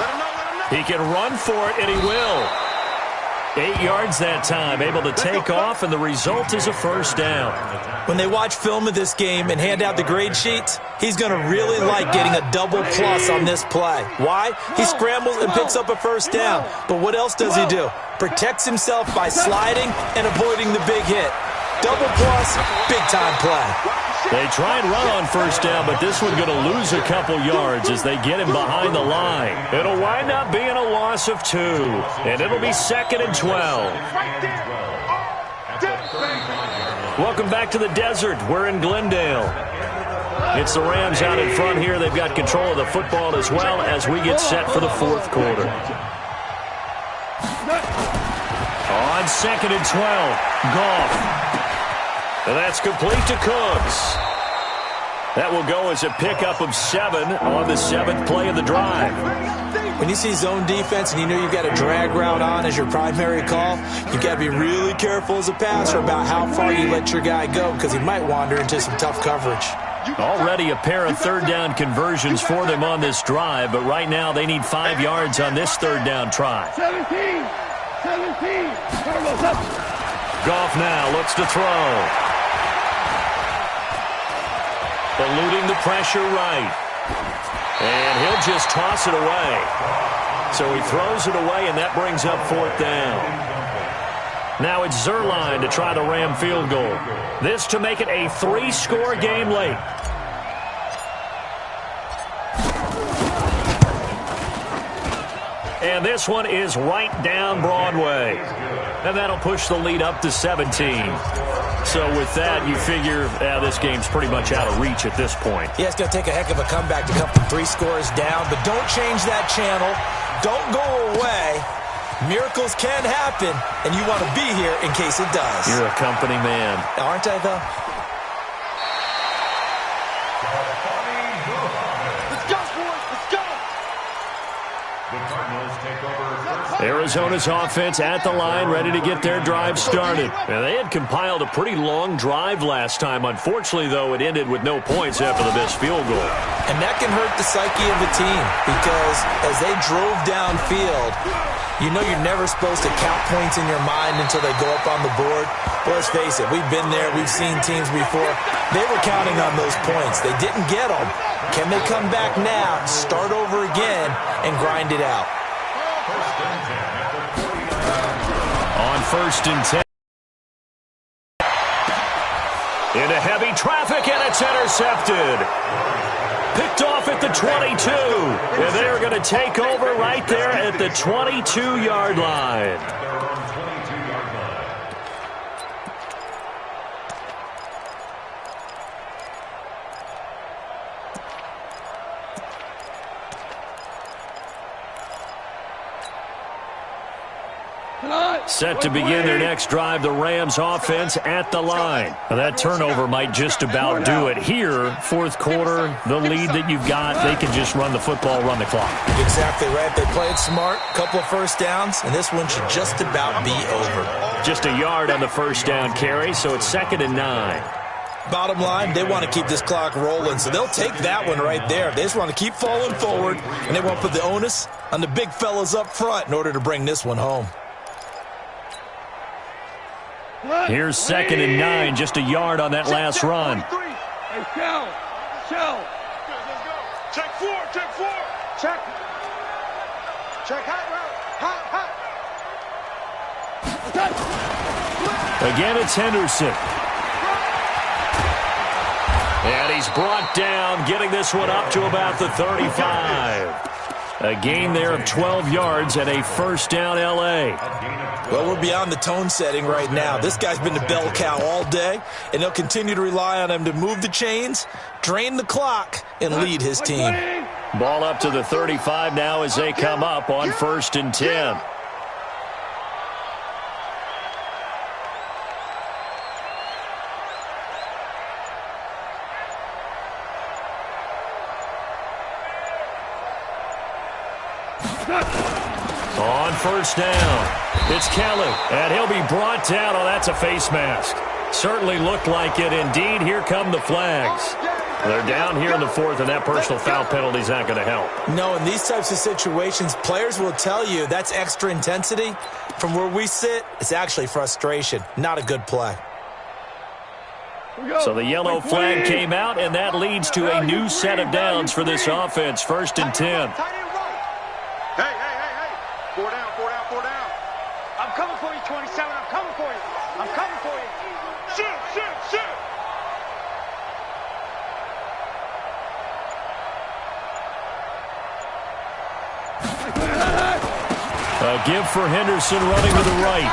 [SPEAKER 3] He can run for it, and he will. 8 yards that time, able to take off, and the result is a first down.
[SPEAKER 5] When they watch film of this game and hand out the grade sheets, he's going to really like getting a double plus on this play. Why? He scrambles and picks up a first down. But what else does he do? Protects himself by sliding and avoiding the big hit. Double plus, big-time play.
[SPEAKER 3] They try and run on first down, but this one's going to lose a couple yards as they get him behind the line. It'll wind up being a loss of 2, and it'll be 2nd and 12. Welcome back to the desert. We're in Glendale. It's the Rams out in front here. They've got control of the football as well as we get set for the fourth quarter. On 2nd and 12, Goff. And that's complete to Cooks. That will go as a pickup of 7 on the 7th play of the drive.
[SPEAKER 5] When you see zone defense and you know you've got a drag route on as your primary call, you've got to be really careful as a passer about how far you let your guy go because he might wander into some tough coverage.
[SPEAKER 3] Already a pair of third down conversions for them on this drive, but right now they need 5 yards on this third down try.
[SPEAKER 4] 17.
[SPEAKER 3] Goff now looks to throw. Eluding the pressure right. And he'll just toss it away. So he throws it away, and that brings up 4th down. Now it's Zerline to try the Ram field goal. This to make it a 3-score game late. And this one is right down Broadway. And that'll push the lead up to 17. So with that, you figure this game's pretty much out of reach at this point.
[SPEAKER 5] Yeah, it's going to take a heck of a comeback to come from 3 scores down, but don't change that channel. Don't go away. Miracles can happen, and you want to be here in case it does.
[SPEAKER 3] You're a company man.
[SPEAKER 5] Aren't I, though?
[SPEAKER 7] Let's go, boys. Let's go.
[SPEAKER 6] The Cardinals take over.
[SPEAKER 3] Arizona's offense at the line, ready to get their drive started. And they had compiled a pretty long drive last time. Unfortunately, though, it ended with no points after the missed field goal.
[SPEAKER 5] And that can hurt the psyche of the team because as they drove downfield, you know you're never supposed to count points in your mind until they go up on the board. Well, let's face it, we've been there. We've seen teams before. They were counting on those points. They didn't get them. Can they come back now, start over again, and grind it out?
[SPEAKER 3] On 1st and 10. Into heavy traffic, and it's intercepted. Picked off at the 22. And they're going to take over right there at the 22-yard line. Set to begin their next drive, the Rams offense at the line. Now that turnover might just about do it here. 4th quarter, the lead that you've got, they can just run the football, run the clock.
[SPEAKER 5] Exactly right. They played smart, couple of first downs, and this one should just about be over.
[SPEAKER 3] Just a yard on the first down carry, so it's 2nd and 9.
[SPEAKER 5] Bottom line, they want to keep this clock rolling, so they'll take that one right there. They just want to keep falling forward, and they won't put the onus on the big fellas up front in order to bring this one home.
[SPEAKER 3] Here's 2nd and 9, just a yard on that last run.
[SPEAKER 4] Hey, shell.
[SPEAKER 7] Check 4. Check. Check hot route.
[SPEAKER 3] Again, it's Henderson. And he's brought down, getting this one up to about the 35. A gain there of 12 yards and a first down L.A.
[SPEAKER 5] Well, we're beyond the tone setting right now. This guy's been the bell cow all day, and they'll continue to rely on him to move the chains, drain the clock, and lead his team.
[SPEAKER 3] Ball up to the 35 now as they come up on 1st and 10. On 1st down, it's Kelly, and he'll be brought down. Oh, that's a face mask. Certainly looked like it. Indeed, here come the flags. They're down here in the 4th, and that personal foul penalty is not going to help.
[SPEAKER 5] No, in these types of situations, players will tell you that's extra intensity. From where we sit, it's actually frustration. Not a good play.
[SPEAKER 3] So the yellow flag came out, and that leads to a new set of downs for this offense. 1st and 10.
[SPEAKER 7] Hey. 4 down. I'm coming for you, 27. I'm coming for you. Shoot.
[SPEAKER 3] A give for Henderson running to the right.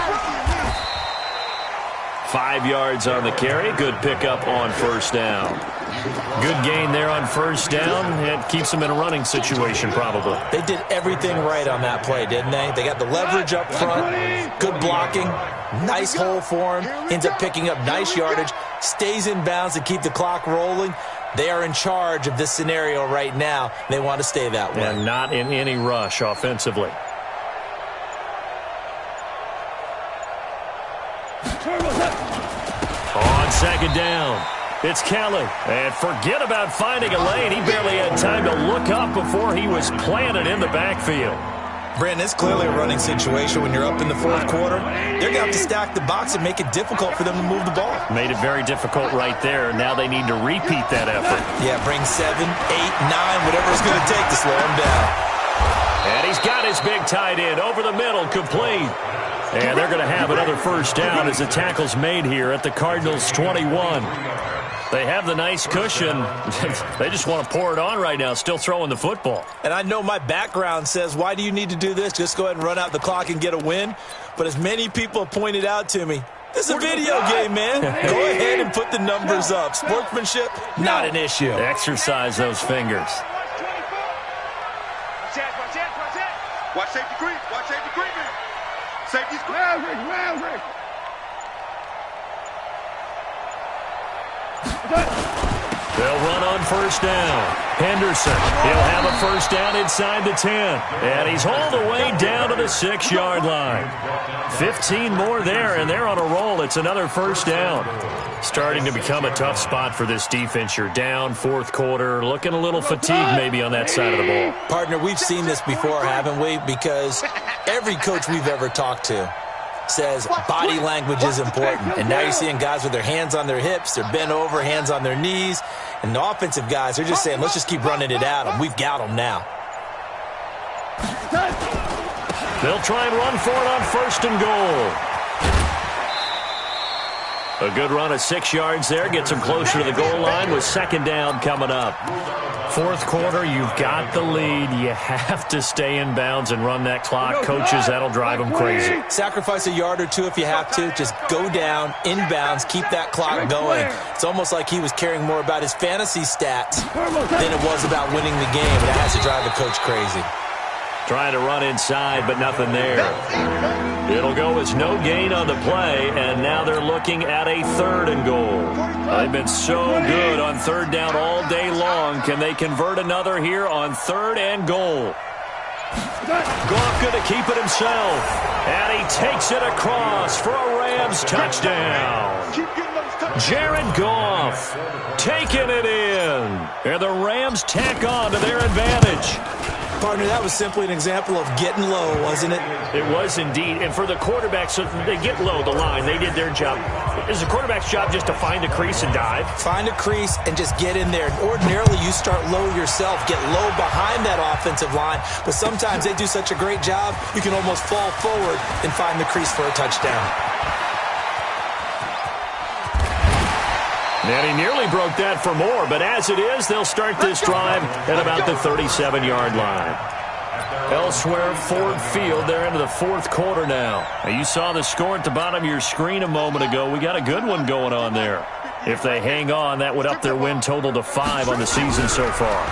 [SPEAKER 3] 5 yards on the carry. Good pickup on 1st down. Good gain there on 1st down. It keeps them in a running situation probably.
[SPEAKER 5] They did everything right on that play, didn't they? They got the leverage up front, good blocking, nice hole for him, ends up picking up nice yardage, stays in bounds to keep the clock rolling. They are in charge of this scenario right now. They want to stay that way.
[SPEAKER 3] And not in any rush offensively. On 2nd down, it's Kelly. And forget about finding a lane. He barely had time to look up before he was planted in the backfield.
[SPEAKER 5] Brandon, it's clearly a running situation when you're up in the 4th quarter. They're going to have to stack the box and make it difficult for them to move the ball.
[SPEAKER 3] Made it very difficult right there. Now they need to repeat that effort.
[SPEAKER 5] Yeah, bring 7, 8, 9, whatever it's going to take to slow him down.
[SPEAKER 3] And he's got his big tight end over the middle, complete. And they're going to have another 1st down as the tackle's made here at the Cardinals' 21. They have the nice cushion. They just want to pour it on right now, still throwing the football.
[SPEAKER 5] And I know my background says, why do you need to do this? Just go ahead and run out the clock and get a win. But as many people have pointed out to me, this is a video game, man. Go ahead and put the numbers up. Sportsmanship, not an issue.
[SPEAKER 3] Exercise those fingers.
[SPEAKER 7] Watch safety green. Safety's green.
[SPEAKER 4] Maverick.
[SPEAKER 3] They'll run on 1st down. Henderson, he'll have a 1st down inside the 10. And he's all the way down to the 6-yard line. 15 more there, and they're on a roll. It's another 1st down. Starting to become a tough spot for this defense. You're down 4th quarter, looking a little fatigued maybe on that side of the ball.
[SPEAKER 5] Partner, we've seen this before, haven't we? Because every coach we've ever talked to says body language is important. And now you're seeing guys with their hands on their hips, they're bent over, hands on their knees. And the offensive guys are just saying, let's just keep running it at them. We've got them now.
[SPEAKER 3] They'll try and run for it on 1st and goal. A good run of 6 yards there. Gets them closer to the goal line with 2nd down coming up. 4th quarter, you've got the lead. You have to stay in bounds and run that clock. Coaches, that'll drive them crazy.
[SPEAKER 5] Sacrifice a yard or two if you have to. Just go down, in bounds, keep that clock going. It's almost like he was caring more about his fantasy stats than it was about winning the game. That has to drive a coach crazy.
[SPEAKER 3] Trying to run inside, but nothing there. It'll go as no gain on the play, and now they're looking at a 3rd and goal. They've been so good on 3rd down all day long. Can they convert another here on 3rd and goal? Goff going to keep it himself, and he takes it across for a Rams touchdown. Jared Goff taking it in, and the Rams tack on to their advantage.
[SPEAKER 5] Partner, that was simply an example of getting low, wasn't it?
[SPEAKER 3] It was indeed. And for the quarterbacks, so they get low the line. They did their job. Is the quarterback's job just to find a crease and dive?
[SPEAKER 5] Find a crease and just get in there. Ordinarily, you start low yourself, get low behind that offensive line. But sometimes they do such a great job, you can almost fall forward and find the crease for a touchdown.
[SPEAKER 3] And he nearly broke that for more, but as it is, they'll start this drive at about the 37-yard line. Elsewhere, Ford Field, they're into the fourth quarter now. You saw the score at the bottom of your screen a moment ago. We got a good one going on there. If they hang on, that would up their win total to 5 on the season so far.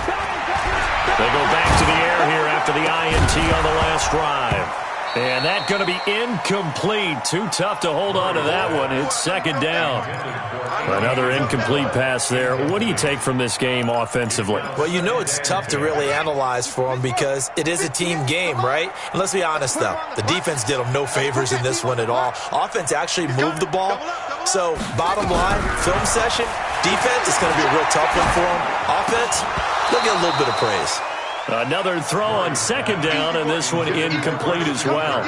[SPEAKER 3] They go back to the air here after the INT on the last drive. And that's going to be incomplete. Too tough to hold on to that one. It's second down. Another incomplete pass there. What do you take from this game offensively?
[SPEAKER 5] Well, you know it's tough to really analyze for them because it is a team game, right? And let's be honest, though. The defense did them no favors in this one at all. Offense actually moved the ball. So, bottom line, film session, defense is going to be a real tough one for them. Offense, they'll get a little bit of praise.
[SPEAKER 3] Another throw on second down, and this one incomplete as well.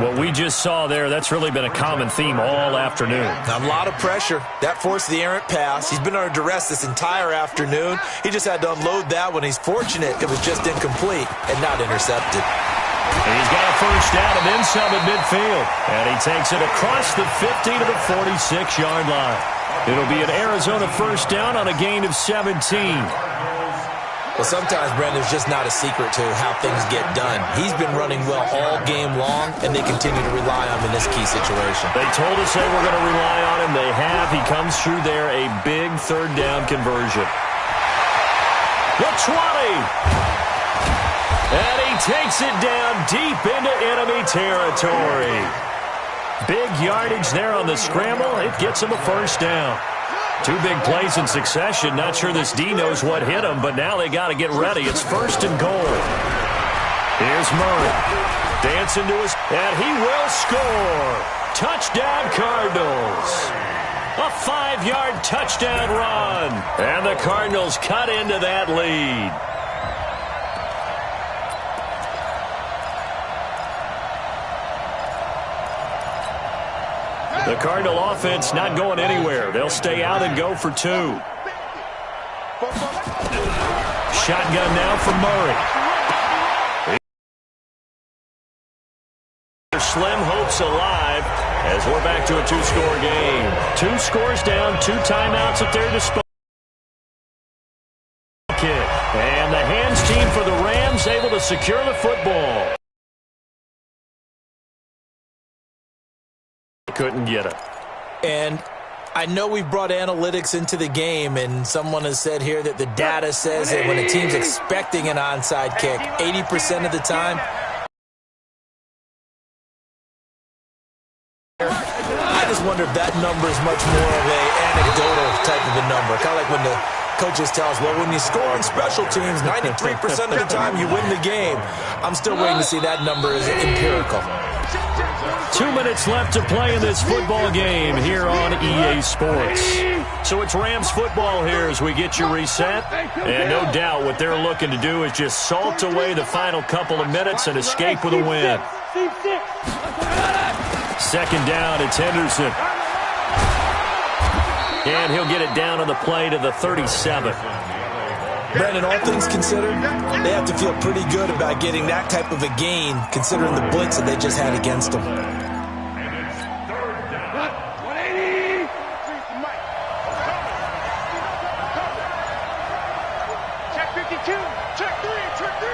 [SPEAKER 3] What we just saw there, that's really been a common theme all afternoon.
[SPEAKER 5] A lot of pressure. That forced the errant pass. He's been under duress this entire afternoon. He just had to unload that one. He's fortunate it was just incomplete and not intercepted.
[SPEAKER 3] He's got a first down and then some at midfield. And he takes it across the 50 to the 46-yard line. It'll be an Arizona first down on a gain of 17.
[SPEAKER 5] Well, sometimes, Brandon, there's just not a secret to how things get done. He's been running well all game long, and they continue to rely on him in this key situation.
[SPEAKER 3] They told us they were going to rely on him. They have. He comes through there, a big third down conversion. The 20. And he takes it down deep into enemy territory. Big yardage there on the scramble. It gets him a first down. 2 big plays in succession. Not sure this D knows what hit him, but now they got to get ready. It's first and goal. Here's Murray. Dancing to his... And he will score. Touchdown, Cardinals. A 5-yard touchdown run. And the Cardinals cut into that lead. The Cardinal offense not going anywhere. They'll stay out and go for 2. Shotgun now for Murray. Slim hopes alive as we're back to a 2-score game. 2 scores down, 2 timeouts at their disposal. And the hands team for the Rams able to secure the football. Couldn't get it.
[SPEAKER 5] And I know we've brought analytics into the game, and someone has said here that the data says that when a team's expecting an onside kick, 80% of the time, I just wonder if that number is much more of a anecdotal type of a number. Kind of like when the coaches tell us, well, when you score on special teams, 93% of the time you win the game. I'm still waiting to see that number is empirical.
[SPEAKER 3] 2 minutes left to play in this football game here on EA Sports. So it's Rams football here as we get you reset. And no doubt what they're looking to do is just salt away the final couple of minutes and escape with a win. Second down, it's Henderson. And he'll get it down on the play to the 37.
[SPEAKER 5] Brandon, all things considered, they have to feel pretty good about getting that type of a gain, considering the blitz that they just had against them.
[SPEAKER 7] Check 52. Check 3. Check 3.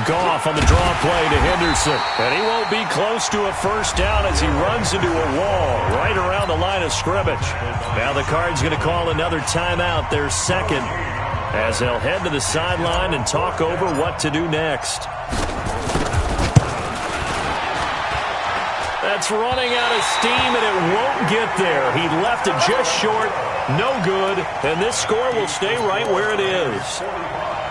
[SPEAKER 3] Goff on the draw play to Henderson. And he won't be close to a first down as he runs into a wall right around the line of scrimmage. Now the Cards going to call another timeout, their second, as they'll head to the sideline and talk over what to do next. That's running out of steam, and it won't get there. He left it just short, no good, and this score will stay right where it is.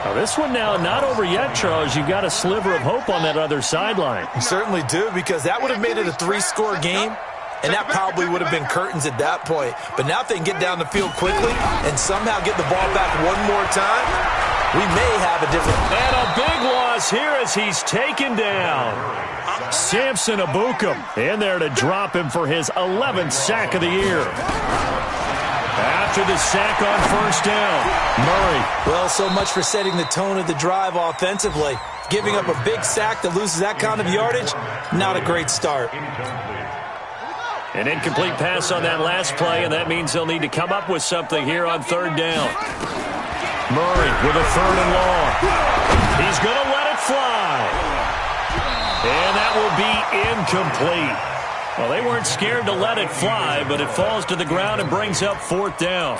[SPEAKER 3] Now this one now not over yet, Charles. You've got a sliver of hope on that other sideline.
[SPEAKER 5] You certainly do, because that would have made it a 3-score game, and that probably would have been curtains at that point. But now if they can get down the field quickly and somehow get the ball back one more time, we may have a different...
[SPEAKER 3] And a big loss here as he's taken down. Samson Abukum in there to drop him for his 11th sack of the year. After the sack on first down, Murray.
[SPEAKER 5] Well, so much for setting the tone of the drive offensively. Giving up a big sack that loses that kind of yardage, not a great start.
[SPEAKER 3] An incomplete pass on that last play, and that means they'll need to come up with something here on third down. Murray with a 3rd and long. He's going to let it fly. And that will be incomplete. Well, they weren't scared to let it fly, but it falls to the ground and brings up 4th down.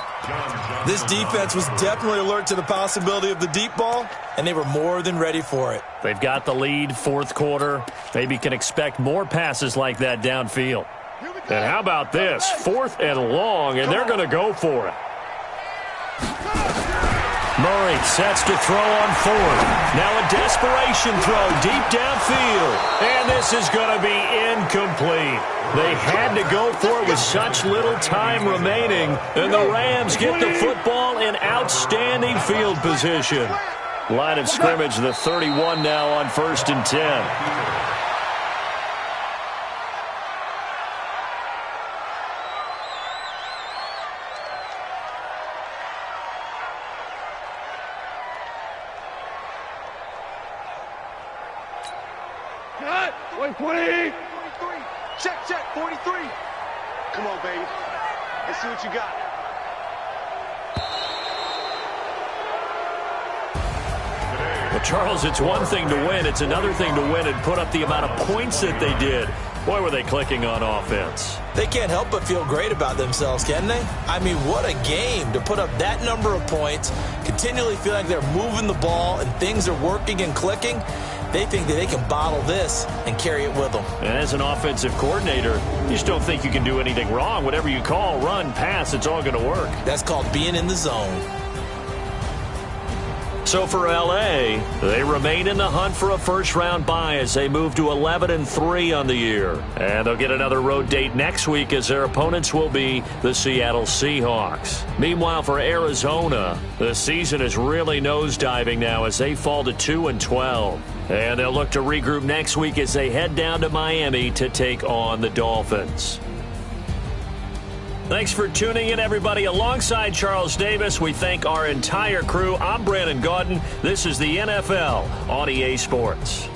[SPEAKER 5] This defense was definitely alert to the possibility of the deep ball, and they were more than ready for it.
[SPEAKER 3] They've got the lead, 4th quarter. Maybe can expect more passes like that downfield. And how about this? 4th and long, and they're going to go for it. Murray sets to throw on 4th. Now a desperation throw deep downfield. And this is going to be incomplete. They had to go for it with such little time remaining. And the Rams get the football in outstanding field position. Line of scrimmage, the 31 now on 1st and 10.
[SPEAKER 4] Cut! 120!
[SPEAKER 7] 43. Check, 43. Come on, baby. Let's see what you got.
[SPEAKER 3] Well, Charles, it's one thing to win. It's another thing to win and put up the amount of points that they did. Boy, were they clicking on offense.
[SPEAKER 5] They can't help but feel great about themselves, can they? I mean, what a game to put up that number of points, continually feel like they're moving the ball and things are working and clicking. They think that they can bottle this and carry it with them.
[SPEAKER 3] And as an offensive coordinator, you just don't think you can do anything wrong. Whatever you call, run, pass, it's all going to work.
[SPEAKER 5] That's called being in the zone.
[SPEAKER 3] So for L.A., they remain in the hunt for a first-round bye as they move to 11-3 on the year. And they'll get another road date next week as their opponents will be the Seattle Seahawks. Meanwhile, for Arizona, the season is really nosediving now as they fall to 2-12. And they'll look to regroup next week as they head down to Miami to take on the Dolphins. Thanks for tuning in, everybody. Alongside Charles Davis, we thank our entire crew. I'm Brandon Gaudin. This is the NFL on EA Sports.